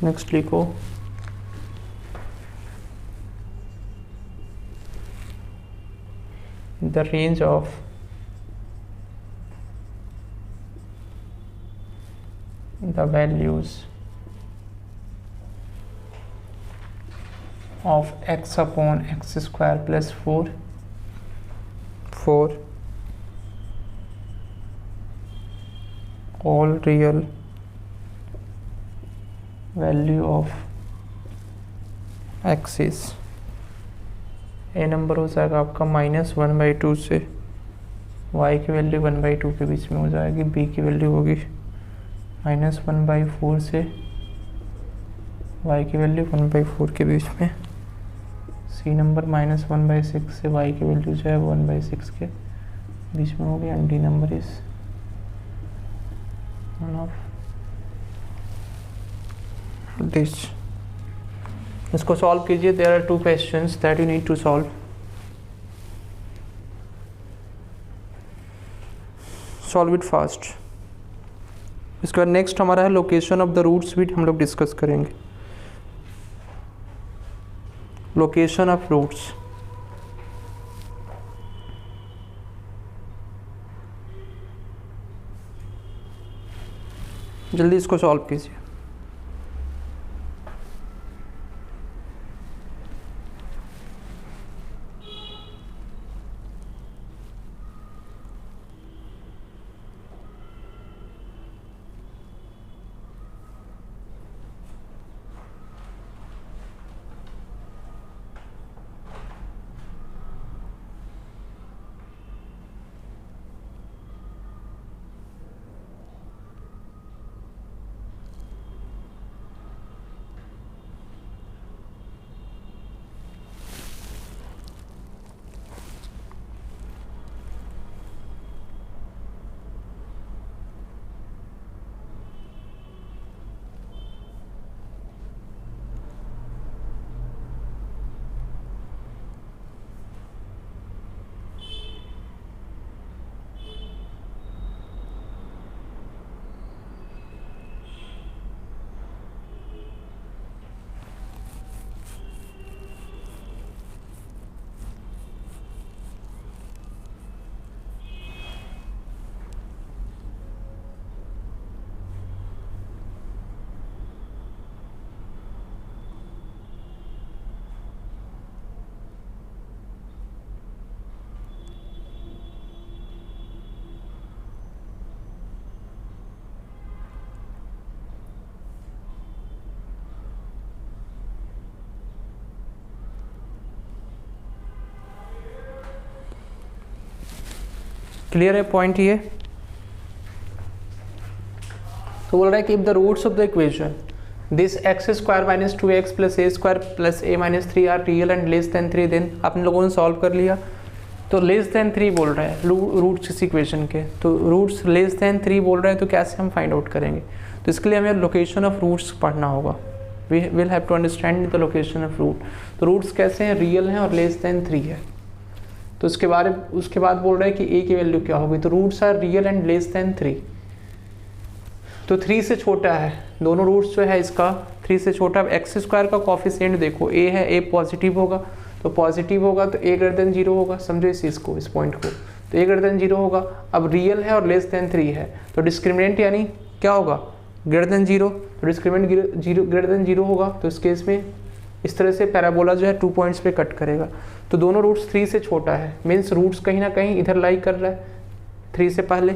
नेक्स्ट लिखो the range of the values of x upon x square plus 4 all real value of x is A number हो जाएगा आपका -1/2 से y की वैल्यू 1/2 के बीच में हो जाएगी, b की वैल्यू होगी -1/4 से y की वैल्यू 1/4 के बीच में, c नंबर -1/6 से y की वैल्यू जो है 1/6 के बीच में होगी, and d number is one of this. इसको सॉल्व कीजिए। There are 2 questions that you need to solve. Solve it fast. इसके बाद नेक्स्ट हमारा है लोकेशन ऑफ द रूट्स, भी हम लोग डिस्कस करेंगे। लोकेशन ऑफ रूट्स, जल्दी इसको सॉल्व कीजिए। क्लियर है पॉइंट ये? तो बोल रहा है कि if the roots of the equation this x square minus 2x plus a square plus a minus 3 are real and less than 3, then आपने लोगों ने सॉल्व कर लिया। तो लेस देन 3 बोल रहा है रूट्स इस इक्वेशन के, तो रूट्स लेस देन 3 बोल रहा है, तो कैसे हम फाइंड आउट करेंगे? तो इसके लिए हमें लोकेशन ऑफ रूट्स पढ़ना होगा। We will have to understand the location of root. तो रूट्स कैसे हैं? रियल हैं और लेस देन 3 है। तो उसके बाद बोल रहा है कि a की वैल्यू क्या होगी? तो roots are real and less than 3। तो 3 से छोटा है, दोनों रूट्स जो है इसका 3 से छोटा। एक्स स्क्वायर का कॉफिशिएंट देखो, a है, a पॉजिटिव होगा, तो पॉजिटिव होगा तो a ग्रेटर देन 0 होगा, समझो इस चीज़ को, इस पॉइंट को, तो a ग्रेटर देन 0 होगा। अब रियल है और लेस देन 3 है, तो डिस्क्रिमिनेंट यानी क्या होगा, ग्रेटर देन 0, तो डिस्क्रिमिनेंट 0 ग्रेटर देन 0 होगा। तो इस केस में इस तरह से पैराबोला जो है 2 पॉइंट्स पे कट करेगा। तो दोनों रूट्स 3 से छोटा है, मीन्स रूट्स कहीं ना कहीं इधर लाई कर रहा है 3 से पहले,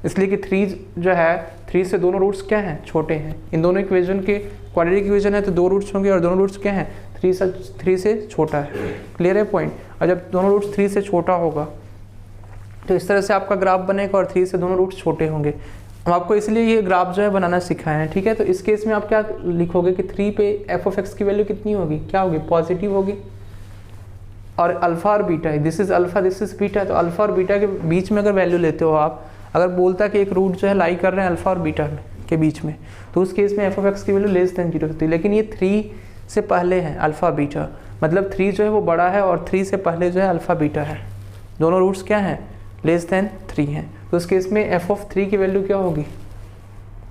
इसलिए कि 3 जो है 3 से दोनों रूट्स क्या हैं, छोटे हैं। इन दोनों इक्वेशन के क्वाड्रेटिक इक्वेशन है तो 2 रूट्स होंगे और दोनों रूट्स क्या हैं, 3 से छोटा है। क्लियर है पॉइंट। और जब दोनों रूट्स 3 से छोटा होगा तो इस तरह से आपका ग्राफ बनेगा और 3 से दोनों रूट्स छोटे होंगे। हम आपको इसलिए ये ग्राफ जो है बनाना सिखाए हैं, ठीक है। तो इस केस में आप क्या लिखोगे कि 3 पे एफ ऑफ एक्स की वैल्यू कितनी होगी, क्या होगी, पॉजिटिव होगी। और अल्फा और बीटा है, this is alpha this is beta, तो अल्फा और बीटा के बीच में अगर वैल्यू लेते हो आप, अगर बोलता है कि एक रूट जो है लाई कर रहे हैं अल्फा और बीटा के बीच में, तो उस केस में एफ ऑफ एक्स की वैल्यू लेस देन 0 होती है। लेकिन ये 3 से पहले है अल्फा बीटा, मतलब 3 जो है वो बड़ा है और 3 से पहले जो है अल्फा बीटा है, दोनों रूट्स क्या हैं, लेस देन 3 हैं। तो उस केस में एफ ऑफ 3 की वैल्यू क्या होगी,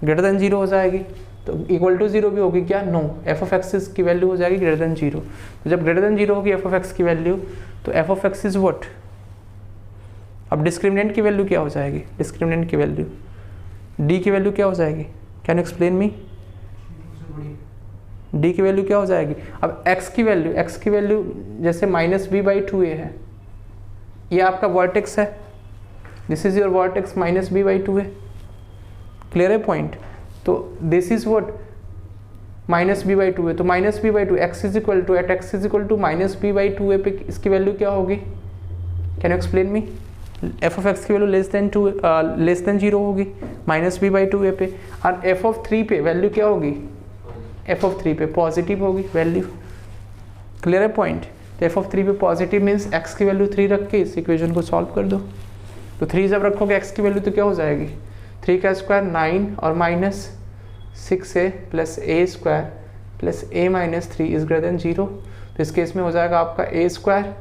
ग्रेटर देन 0 हो जाएगी। तो इक्वल टू 0 भी होगी क्या, नो, एफ ऑफ एक्स की वैल्यू हो जाएगी ग्रेटर देन 0। तो जब ग्रेटर देन 0 होगी एफ ऑफ एक्स की वैल्यू, तो f of x is what, अब डिस्क्रिमिनेंट की वैल्यू क्या हो जाएगी, डिस्क्रिमिनेंट की वैल्यू डी की वैल्यू क्या हो जाएगी, can you explain me, D की वैल्यू क्या हो जाएगी। अब एक्स की वैल्यू जैसे -b/2a है, ये आपका वर्टेक्स है, this is your vertex -b/2a, clear है पॉइंट। तो दिस इज व्हाट -b/2a, तो -b/2 x is equal to at x is equal to -b/2a पे इसकी वैल्यू क्या होगी, can you explain me, f of x की value less than 0 होगी -b/2a पे। और एफ ऑफ 3 पे वैल्यू क्या होगी, एफ ऑफ 3 पे पॉजिटिव होगी वैल्यू, क्लियर है पॉइंट। तो एफ ऑफ 3 पे पॉजिटिव मीन्स एक्स की वैल्यू 3 रख के इस इक्वेशन को सॉल्व कर दो। तो 3 जब रखोगे एक्स की वैल्यू तो क्या हो जाएगी, 3 का स्क्वायर 9 और -6a plus a square plus a minus 3 is greater than 0। तो इस केस में हो जाएगा आपका a स्क्वायर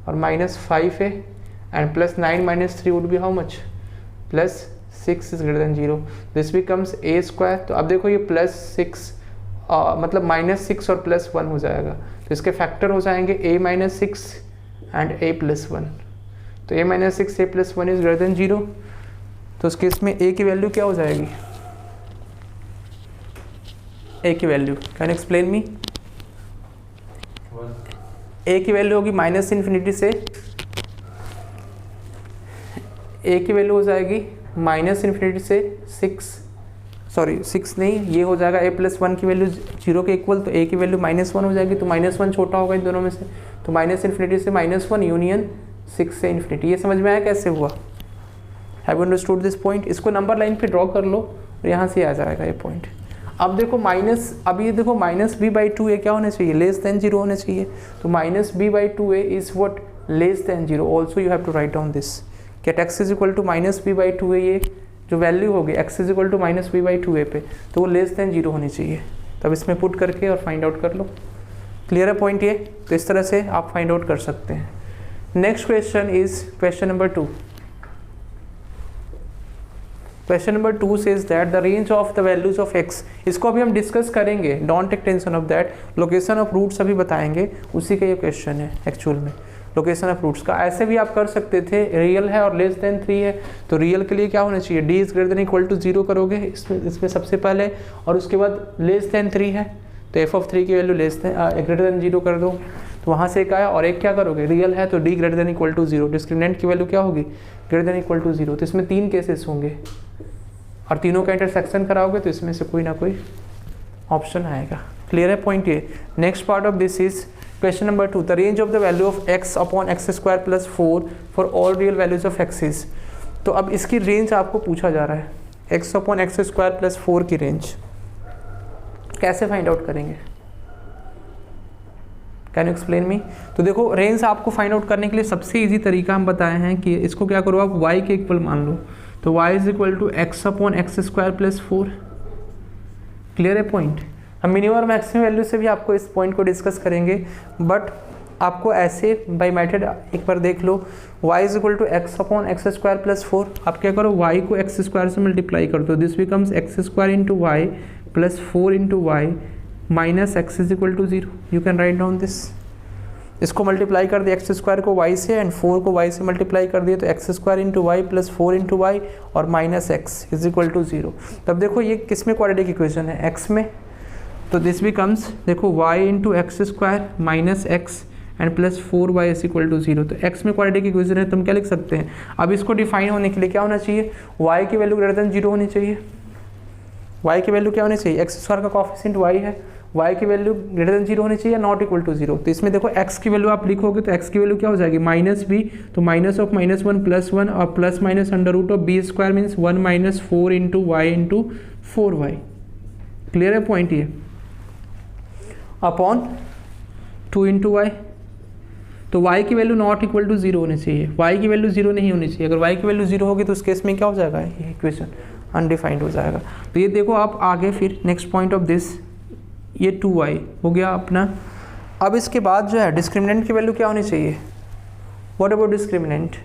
और -5a and plus 9 minus 3 would be how much, +6 is greater than 0। This becomes a square. तो अब देखो ये +6 मतलब -6 और +1 हो जाएगा, तो इसके फैक्टर हो जाएंगे a - 6 एंड a + 1। तो a - 6 a + 1 is greater than 0। तो उस केस में a की वैल्यू क्या हो जाएगी, a की value can explain me, a की वैल्यू होगी -∞ से, a की वैल्यू हो जाएगी -∞ से 6 नहीं, ये हो जाएगा a + 1 की वैल्यू 0 के इक्वल, तो a की वैल्यू -1 हो जाएगी। तो -1 छोटा होगा इन दोनों में से, तो -∞ से -1 यूनियन 6 से ∞। ये समझ में आया कैसे हुआ, have you understood this point. इसको नंबर लाइन पे ड्रॉ कर लो और यहाँ से आ जाएगा ये पॉइंट। अब देखो अब ये देखो -b/2a क्या होना चाहिए, लेस देन 0 होना चाहिए। तो -b/2a is what, less than 0। Also you have to write down this, cat x is equal to -b/2a, ये जो वैल्यू होगी x is equal to -b/2a पे, तो वो लेस देन 0 होनी चाहिए। तब इसमें पुट करके और फाइंड आउट कर लो, क्लियर है पॉइंट ये। तो इस तरह से आप फाइंड आउट कर सकते हैं। Next question is question number 2। Question number 2 says that the range of the values of x, इसको अभी हम डिस्कस करेंगे, don't take tension of that. Location of roots अभी बताएंगे, उसी का ये क्वेश्चन है एक्चुअल में, लोकेशन ऑफ रूट्स का। ऐसे भी आप कर सकते थे, रियल है और लेस देन 3 है, तो रियल के लिए क्या होना चाहिए, d is greater than equal to 0 करोगे इसमें सबसे पहले, और उसके बाद लेस देन 3 है तो एफ ऑफ 3 की वैल्यू ग्रेटर देन 0 कर दो। तो वहाँ से एक आया, और एक क्या करोगे, रियल है तो d greater than equal to 0, discriminant की वैल्यू क्या होगी, ग्रेटर देन इक्वल टू 0। तो इसमें 3 केसेस होंगे और तीनों का इंटरसेक्शन कराओगे तो इसमें से कोई ना कोई ऑप्शन आएगा, क्लियर है पॉइंट ये। Next part of this is question number 2, the range of the value of x upon x² + 4 for all real values of axis. तो अब इसकी रेंज आपको पूछा जा रहा है, x अपॉन x² + 4 की रेंज कैसे फाइंड आउट करेंगे, कैन यू एक्सप्लेन मी। तो देखो रेंज आपको फाइंड आउट करने के लिए सबसे इजी तरीका हम बताए हैं कि इसको क्या करो आप y के इक्वल मान लो, तो y is equal to x upon x² + 4, clear है पॉइंट। हम मिनिमम और मैक्सिमम वैल्यू से भी आपको इस पॉइंट को डिस्कस करेंगे, बट आपको ऐसे बाय मेथड एक बार देख लो, y is equal to x upon x² + 4। आप क्या करो, y को x² से मल्टीप्लाई कर दो, this becomes x² into y plus 4 into y minus x is equal to 0। You can write down this, इसको मल्टीप्लाई कर दिया एक्स स्क्वायर को वाई से एंड 4 को वाई से मल्टीप्लाई कर दिया, तो x square into y plus 4 into y और minus x is equal to 0। तब देखो ये किस में क्वाड्रेटिक इक्वेशन है, एक्स में, तो दिस बिकम्स देखो y into x square minus x and plus 4y is equal to 0। तो x में क्वाड्रेटिक इक्वेशन है, तुम क्या लिख सकते हैं, अब इसको डिफाइन होने के लिए क्या होना चाहिए, y की वैल्यू ग्रेटर देन 0 होनी चाहिए। y की वैल्यू क्या होनी चाहिए, एक्स स्क्वायर का कोएफिशिएंट y है, y की वैल्यू ग्रेटर देन 0 होनी चाहिए, नॉट इक्वल टू 0। तो इसमें देखो x की वैल्यू आप लिखोगे तो x की वैल्यू क्या हो जाएगी, माइनस बी, तो माइनस ऑफ माइनस 1 प्लस 1 और plus minus under root of b square means 1 minus 4 into y into 4y। Clear है पॉइंट ये, अपॉन 2 इंटू वाई। तो y की वैल्यू नॉट इक्वल टू 0 होनी चाहिए, y की वैल्यू 0 नहीं होनी चाहिए। अगर y की वैल्यू 0 होगी तो उस केस में क्या हो जाएगा, ये इक्वेशन अनडिफाइंड हो जाएगा। तो ये देखो आप आगे फिर नेक्स्ट पॉइंट ऑफ दिस, ये 2y हो गया अपना। अब इसके बाद जो है डिस्क्रिमिनेंट की वैल्यू क्या होनी चाहिए, व्हाट अबाउट डिस्क्रिमिनेंट।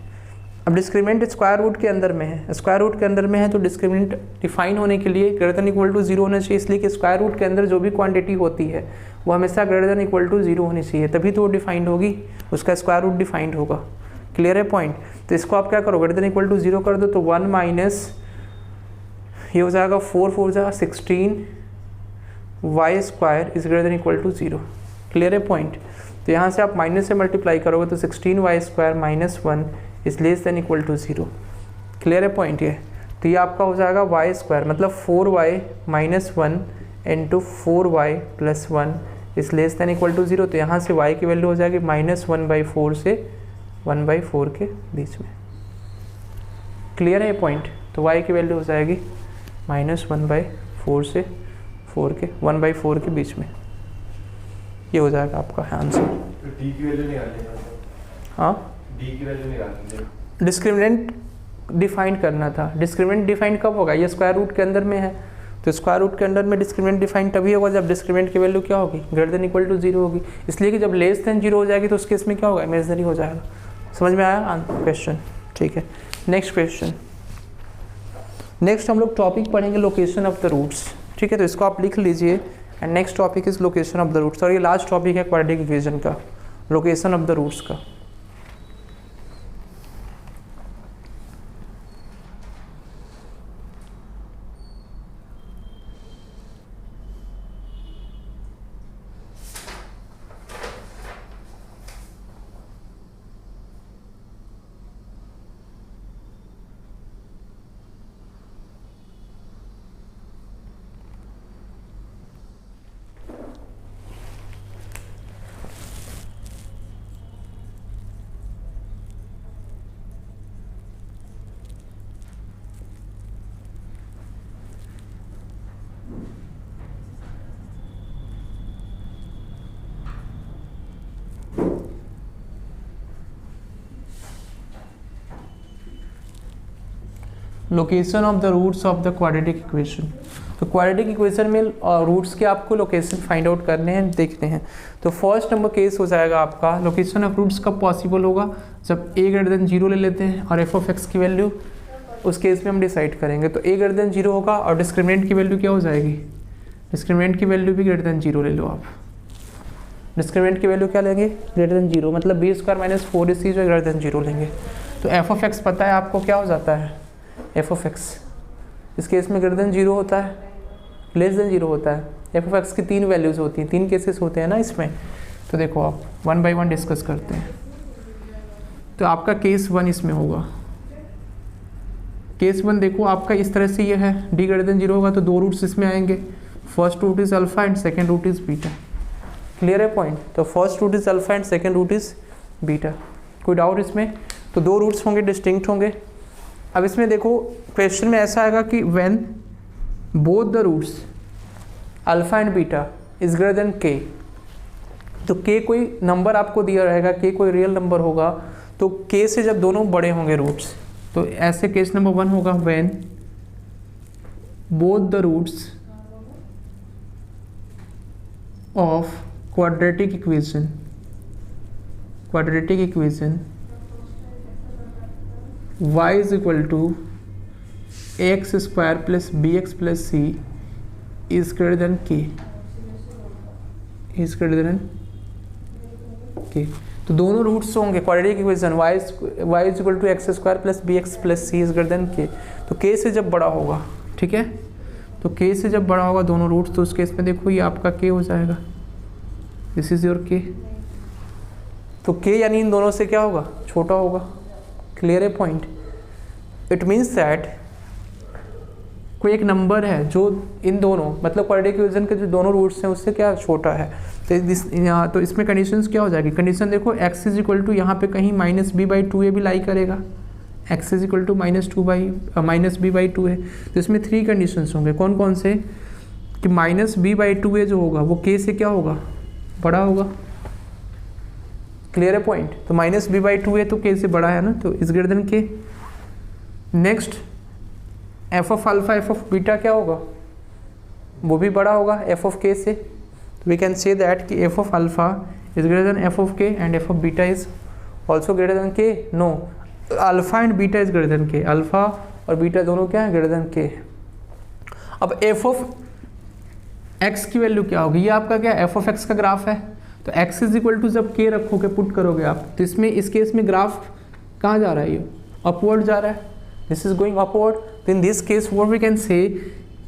अब डिस्क्रिमिनेंट स्क्वायर रूट के अंदर में है, स्क्वायर रूट के अंदर में है, तो डिस्क्रिमिनेंट डिफाइन होने के लिए ग्रेटर देन इक्वल टू 0 होना चाहिए, इसलिए कि स्क्वायर रूट के अंदर जो भी क्वांटिटी होती है वो हमेशा ग्रेटर देन इक्वल टू 0 होनी चाहिए, तभी तो वो डिफाइंड होगी, उसका स्क्वायर रूट डिफाइंड होगा। क्लियर है पॉइंट। तो इसको आप क्या करो, ग्रेटर देन इक्वल टू 0 कर दो, तो 1 माइनस ये हो जाएगा 4 4 जा 16 y square is greater than equal to 0। Clear है पॉइंट। तो यहाँ से आप माइनस से मल्टीप्लाई करोगे तो 16 y square minus 1 is less than equal to 0। Clear है पॉइंट ये। तो ये आपका हो जाएगा वाई स्क्वायर मतलब 4y minus 1 into 4y plus 1 is less than equal to 0। तो यहाँ से y की वैल्यू हो जाएगी माइनस 1/4 से 1/4 के बीच में। क्लियर है ये पॉइंट। तो y की वैल्यू हो जाएगी माइनस 1/4 से 1/4 के बीच में। ये हो जाएगा आपका आंसर। तो d की वैल्यू निकालनी है। हाँ, d की वैल्यू निकालनी है। डिस्क्रिमिनेंट डिफाइन करना था। डिस्क्रिमिनेंट डिफाइन कब होगा, ये स्क्वायर रूट के अंदर में है, तो स्क्वायर रूट के अंदर में डिस्क्रिमिनेंट डिफाइन तभी होगा जब डिस्क्रिमिनेंट की वैल्यू क्या होगी, ग्रेटर देन इक्वल टू 0 होगी। इसलिए कि जब लेस देन 0 हो जाएगी तो उस केस में क्या होगा, इमेजिनरी हो जाएगा। समझ में आया क्वेश्चन। ठीक है, नेक्स्ट क्वेश्चन। नेक्स्ट हम लोग टॉपिक पढ़ेंगे लोकेशन ऑफ द रूट्स। ठीक है, तो इसको आप लिख लीजिए। And next topic is location of the roots, और ये लास्ट टॉपिक है क्वाड्रेटिक इक्वेशन का, लोकेशन ऑफ द रूट्स का। Location of the roots of the quadratic equation. तो क्वाड्रेटिक इक्वेशन में रूट्स के आपको लोकेशन फाइंड आउट करने हैं, देखते हैं। तो फर्स्ट नंबर केस हो जाएगा आपका, लोकेशन ऑफ रूट्स कब पॉसिबल होगा, जब a ग्रेटर देन 0 ले लेते हैं और f ऑफ x की वैल्यू उस केस में हम डिसाइड करेंगे। तो a ग्रेटर देन 0 होगा और डिस्क्रिमिनेंट की वैल्यू क्या हो जाएगी, डिस्क्रिमिनेंट की वैल्यू भी ग्रेटर देन 0 ले लो आप। डिस्क्रिमिनेंट की वैल्यू क्या लेंगे, ग्रेटर देन 0, मतलब b स्क्वायर माइनस 4ac जो ग्रेटर देन 0 लेंगे। तो f ऑफ x पता है आपको क्या हो जाता है, f ऑफ x इस केस में ग्रेटर देन 0 होता है, लेस देन 0 होता है। f ऑफ x की 3 वैल्यूज़ होती हैं, 3 केसेस होते हैं ना इसमें। तो देखो आप 1 बाय 1 डिस्कस करते हैं। तो आपका केस 1 इसमें होगा। केस 1 देखो आपका इस तरह से ये है, d ग्रेटर देन 0 होगा तो 2 रूट्स इसमें आएंगे, first root is alpha and second root is beta. Clear है पॉइंट। तो first root is alpha and second root is beta. कोई डाउट इसमें। तो 2 रूट्स होंगे, डिस्टिंक्ट होंगे। अब इसमें देखो क्वेश्चन में ऐसा आएगा कि when both the roots alpha and beta is greater than k, तो k कोई नंबर आपको दिया रहेगा, k कोई रियल नंबर होगा, तो k से जब दोनों बड़े होंगे रूट्स, तो ऐसे केस नंबर 1 होगा when both the roots of quadratic equation y is equal to x square plus bx plus c is greater than k, is greater than के, तो दोनों रूट्स होंगे quadratic equation y is equal to x square plus B x plus c is greater than k. तो k से जब बड़ा होगा, ठीक है, तो k से जब बड़ा होगा दोनों रूट्स, तो उस केस में देखो ये आपका k हो जाएगा, दिस इज योर k। तो k यानी इन दोनों से क्या होगा, छोटा होगा। क्लियर है पॉइंट। इट मीन्स दैट कोई एक नंबर है जो इन दोनों मतलब क्वाड्रेटिक इक्वेशन के जो दोनों रूट्स हैं उससे क्या छोटा है, तो इसमें कंडीशंस क्या हो जाएगी। कंडीशन देखो x इज इक्वल टू यहाँ पे कहीं minus B by two a भी लाई करेगा, x is equal to minus B by two है। तो इसमें 3 कंडीशंस होंगे, कौन कौन से, कि माइनस बी बाई टू ए जो होगा वो k से क्या होगा, बड़ा होगा। क्लियर है पॉइंट। तो माइनस बी बाई टू ए तो k से बड़ा है ना, तो is greater than k। Next F of alpha F of beta क्या होगा, वो भी बड़ा होगा एफ ऑफ के से। तो वी कैन से दैट कि f of alpha is greater than f of k and f of beta is also greater than k. No, alpha and beta is greater than k, alpha और beta दोनों क्या है, greater than k. अब f of x की value क्या होगी, ये आपका क्या एफ ऑफ एक्स का ग्राफ है। तो एक्स इज इक्वल टू जब के रखोगे, पुट करोगे आप, तो इसमें इस केस में ग्राफ कहाँ जा रहा है, ये अपवर्ड जा रहा है, दिस इज गोइंग अपवर्ड। तो in this case what we can say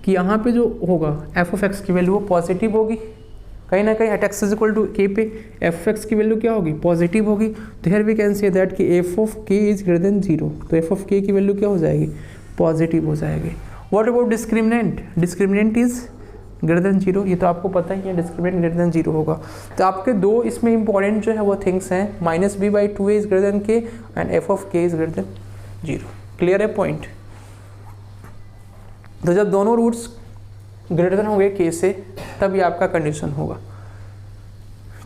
कि यहाँ पे जो होगा एफ ऑफ एक्स की वैल्यू वो पॉजिटिव होगी, कहीं ना कहीं at x is equal to k पे एफ एक्स की वैल्यू क्या होगी, पॉजिटिव होगी। तो here we can say that कि f of k is greater than 0, तो एफ ऑफ के की वैल्यू क्या हो जाएगी, पॉजिटिव हो जाएगी। What about discriminant, discriminant is greater than 0, ये तो आपको पता ही है, डिस्क्रिमिनेंट ग्रेटर देन 0 होगा। तो आपके दो इसमें इंपॉर्टेंट जो है वो थिंग्स हैं, minus B by two a is greater than k and f of k is greater than 0। Clear है पॉइंट। तो जब दोनों रूट्स ग्रेटर देन होंगे के से, तब ये आपका कंडीशन होगा।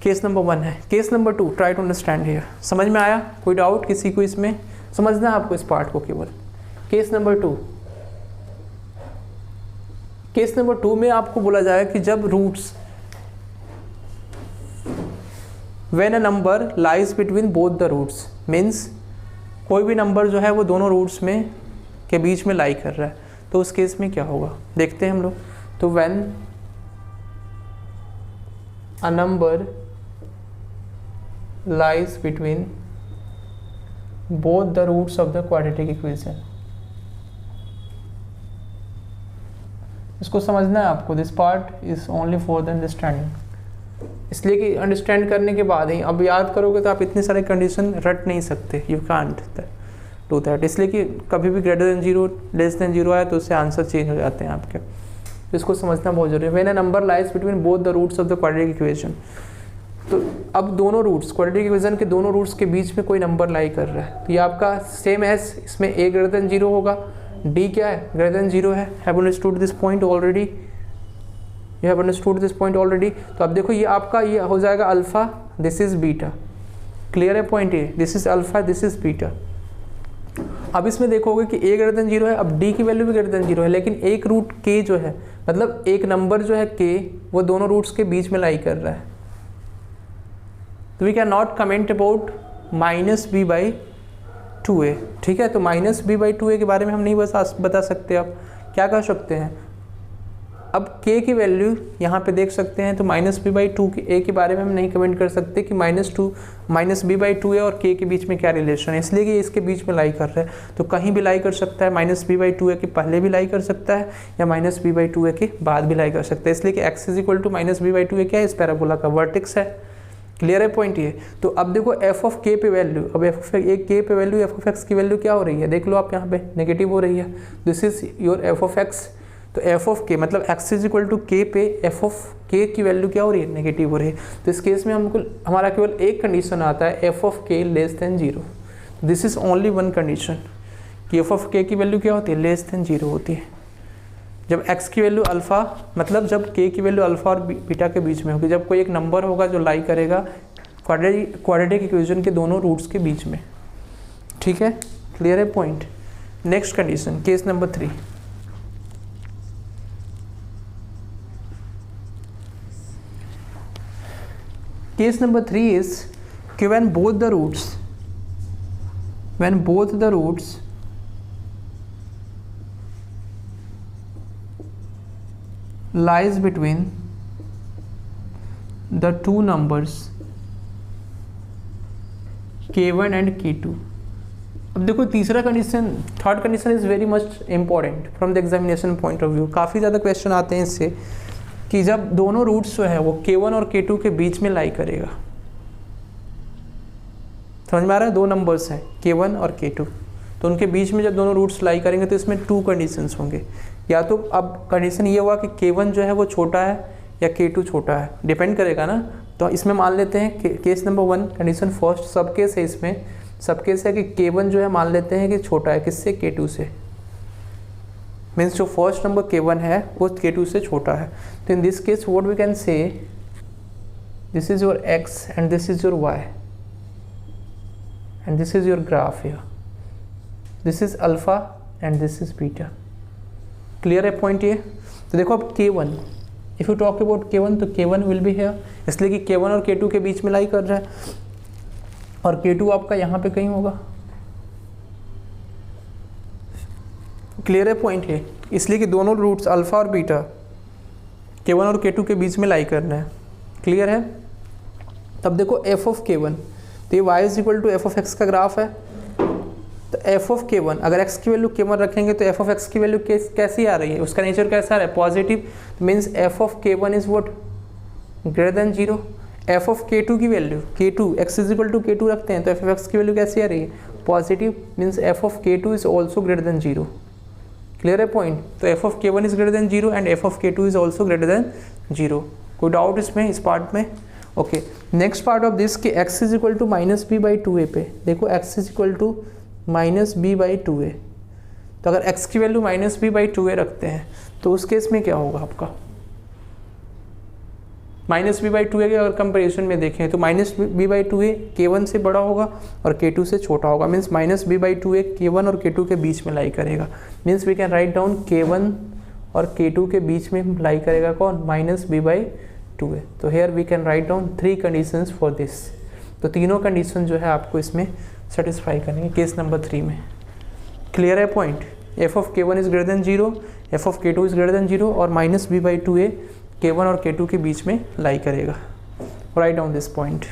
केस नंबर 1 है। Case number 2, try to understand here. समझ में आया, कोई डाउट किसी को, इसमें समझना है आपको इस पार्ट को केवल। केस नंबर 2, केस नंबर 2 में आपको बोला जाएगा कि जब roots when a number lies between both the roots, means कोई भी नंबर जो है वो दोनों रूट्स में के बीच में लाई कर रहा है, तो उस केस में क्या होगा देखते हैं हम लोग। तो when a number lies between both the roots of the quadratic equation, इसको समझना है आपको। This part is only for the understanding, इसलिए कि अंडरस्टैंड करने के बाद ही, अब याद करोगे तो आप इतने सारे कंडीशन रट नहीं सकते, यू कांट डू दैट। इसलिए कि कभी भी ग्रेटर देन 0 लेस देन 0 आए तो उससे आंसर चेंज हो जाते हैं आपके, तो इसको समझना बहुत जरूरी है। When a number lies between both the roots of the quadratic equation, तो अब दोनों रूट्स क्वाड्रेटिक इक्वेशन के दोनों रूट्स के बीच में कोई नंबर लाई कर रहा है, तो ये आपका सेम एज इसमें a ग्रेटर देन 0 होगा, d क्या है, ग्रेटर देन 0 है। Have understood this point already, you have understood this point already. तो अब देखो ये आपका ये हो जाएगा alpha, this is beta. Clear है पॉइंट ये, this is alpha, this is beta. अब इसमें देखोगे कि a ग्रेटर देन 0 है, अब d की वैल्यू भी ग्रेटर देन 0 है, लेकिन एक रूट k जो है, मतलब एक नंबर जो है k, वो दोनों रूट्स के बीच में लाई कर रहा है। तो we can not comment about minus B by two a, ठीक है। तो minus B by two a के बारे में हम नहीं बता सकते। अब क्या कर सकते हैं, अब k की वैल्यू यहाँ पे देख सकते हैं, तो minus B by two a के बारे में हम नहीं कमेंट कर सकते कि माइनस बी बाई टू ए और k के बीच में क्या रिलेशन है, इसलिए कि ये इसके बीच में लाई कर रहा है। तो कहीं भी लाई कर सकता है, minus B by two a के पहले भी लाई कर सकता है या minus B by two a के बाद भी लाई कर सकता है, इसलिए कि x is equal to minus B by two a क्या है, इस पैराबोला का वर्टेक्स है। क्लियर है पॉइंट ये। तो अब देखो एफ ऑफ के पे वैल्यू, अब एफ ऑफ एक के पे वैल्यू एफ ऑफ एक्स की वैल्यू क्या हो रही है, देख लो आप यहाँ पे नेगेटिव हो रही है, this is your f of x. तो एफ ऑफ के मतलब x is equal to k पे एफ ऑफ के की वैल्यू क्या हो रही है, नेगेटिव हो रही है। तो इस केस में हमको हमारा केवल एक कंडीशन आता है, एफ ऑफ के less than 0। This is only one condition कि एफ ऑफ के की वैल्यू क्या होती है, लेस देन 0 होती है। जब x की वैल्यू अल्फ़ा, मतलब जब k की वैल्यू अल्फ़ा और बीटा के बीच में होगी, जब कोई एक नंबर होगा जो लाई करेगा क्वाड्रेटिक इक्वेशन के दोनों रूट्स के बीच में, ठीक है। क्लियर है point. Next condition, case number 3। Case number 3 is कि when both the roots lies between the two numbers K1 and K2। अब देखो तीसरा condition, third condition is very much important from the examination point of view. काफ़ी ज़्यादा question आते हैं इससे कि जब दोनों रूट्स जो है वो K1 और K2 के बीच में लाई करेगा। समझ में आ रहा है? दो नंबर्स हैं K1 और K2, तो उनके बीच में जब दोनों रूट्स लाई करेंगे तो इसमें टू कंडीशंस होंगे। या तो अब कंडीशन ये हुआ कि K1 जो है वो छोटा है या K2 छोटा है, डिपेंड करेगा ना। तो इसमें मान लेते हैं case number 1 condition first, sub case है इसमें, सब केस है कि K1 जो है मान लेते हैं कि छोटा है किससे, K2 से। मीन्स जो फर्स्ट नंबर K1 है वो K2 से छोटा है। तो in this case what we can say, this is your x and this is your y and this is your graph here, this is alpha and this is beta. Clear है point ये? तो देखो अब K1, if you talk about K1 तो K1 will be here, इसलिए कि K1 और K2 के बीच में लाई कर रहा है, और K2 आपका यहाँ पे कहीं होगा। क्लियर है पॉइंट ये? इसलिए कि दोनों रूट्स अल्फा और बीटा K1 और K2 के बीच में लाई करना है। क्लियर है? तब देखो f ऑफ K1, तो ये y is equal to f of x का ग्राफ है। तो f ऑफ K1, अगर x की वैल्यू K1 रखेंगे तो f ऑफ x की वैल्यू कैसी आ रही है, उसका नेचर कैसा है, positive. Means f of K1 is what, greater than 0। f of K2 की value K2, x is equal to K2 रखते हैं तो f ऑफ x की वैल्यू कैसी आ रही है, positive. Means f of K2 is also greater than 0। Clear है पॉइंट? तो f of K1 is greater than 0 and f of K2 is also greater than 0। कोई डाउट इसमें, इस पार्ट में? Okay, next part of this कि x is equal to minus B by 2a पे, देखो x is equal to minus B by 2a। तो अगर x की value minus B by 2a रखते हैं तो उस केस में क्या होगा आपका, माइनस बी बाई 2a के अगर कंपेरिजन में देखें तो minus B by 2a K1 से बड़ा होगा और K2 से छोटा होगा। Means minus B by 2a K1 और K2 के बीच में लाई करेगा। Means we can write down K1 और K2 के बीच में लाई करेगा कौन, माइनस बी बाई 2a। तो here we can write down 3 conditions for this. तो तीनों कंडीशन जो है आपको इसमें सेटिस्फाई करेंगे केस नंबर 3 में। क्लियर है point? f of K1 is greater than 0, f of K2 is greater than 0 और minus B by 2a K1 और K2 के बीच में लाई करेगा। Right down this point,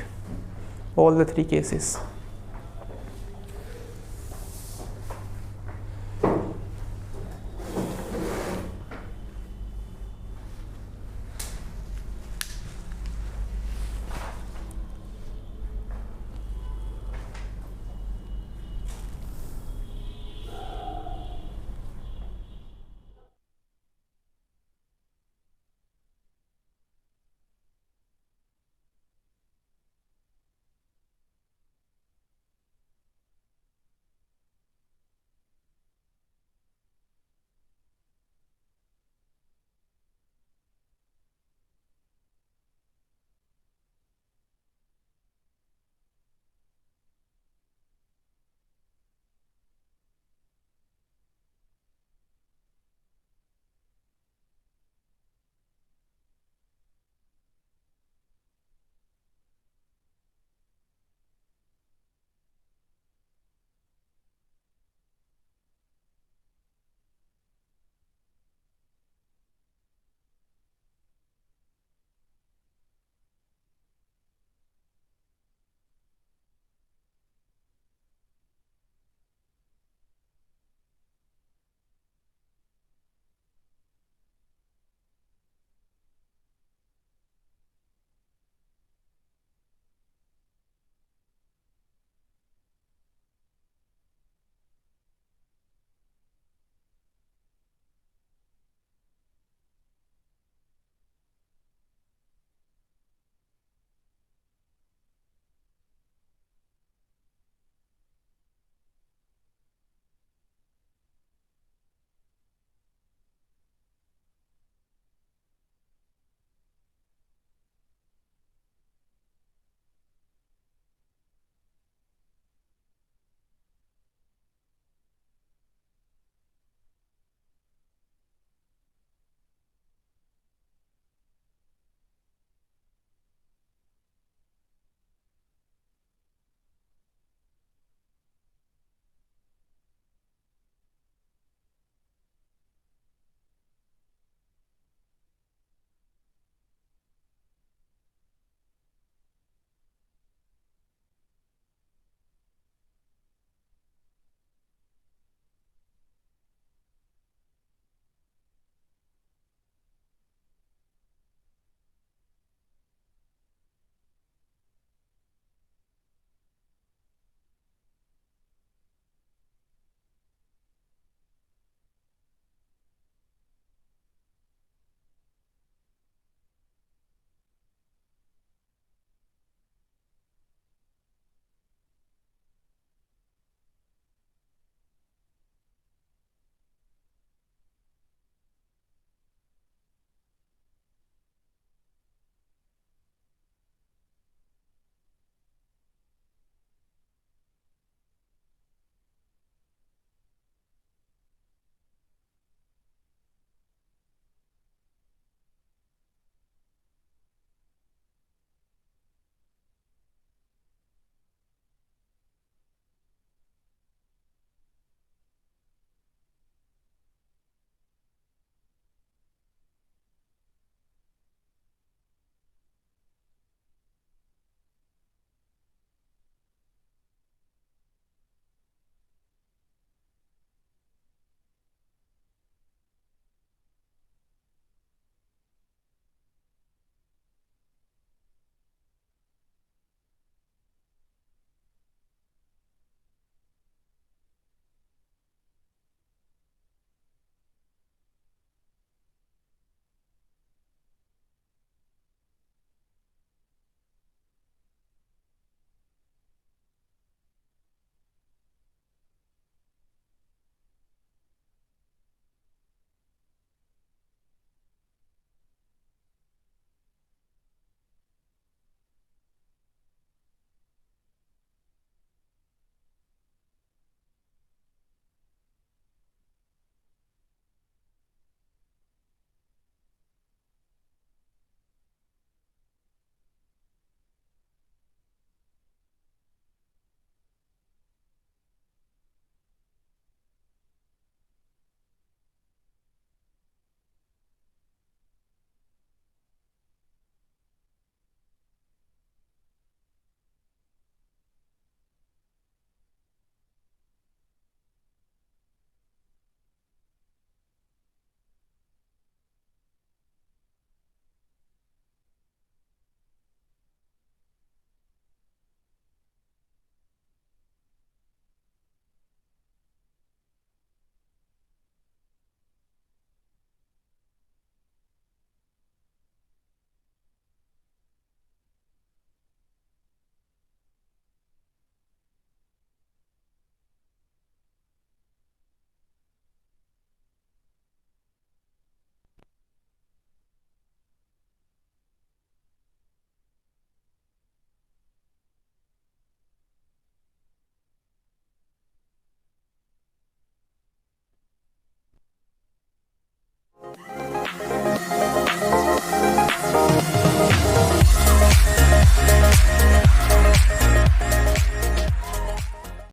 all the 3 cases.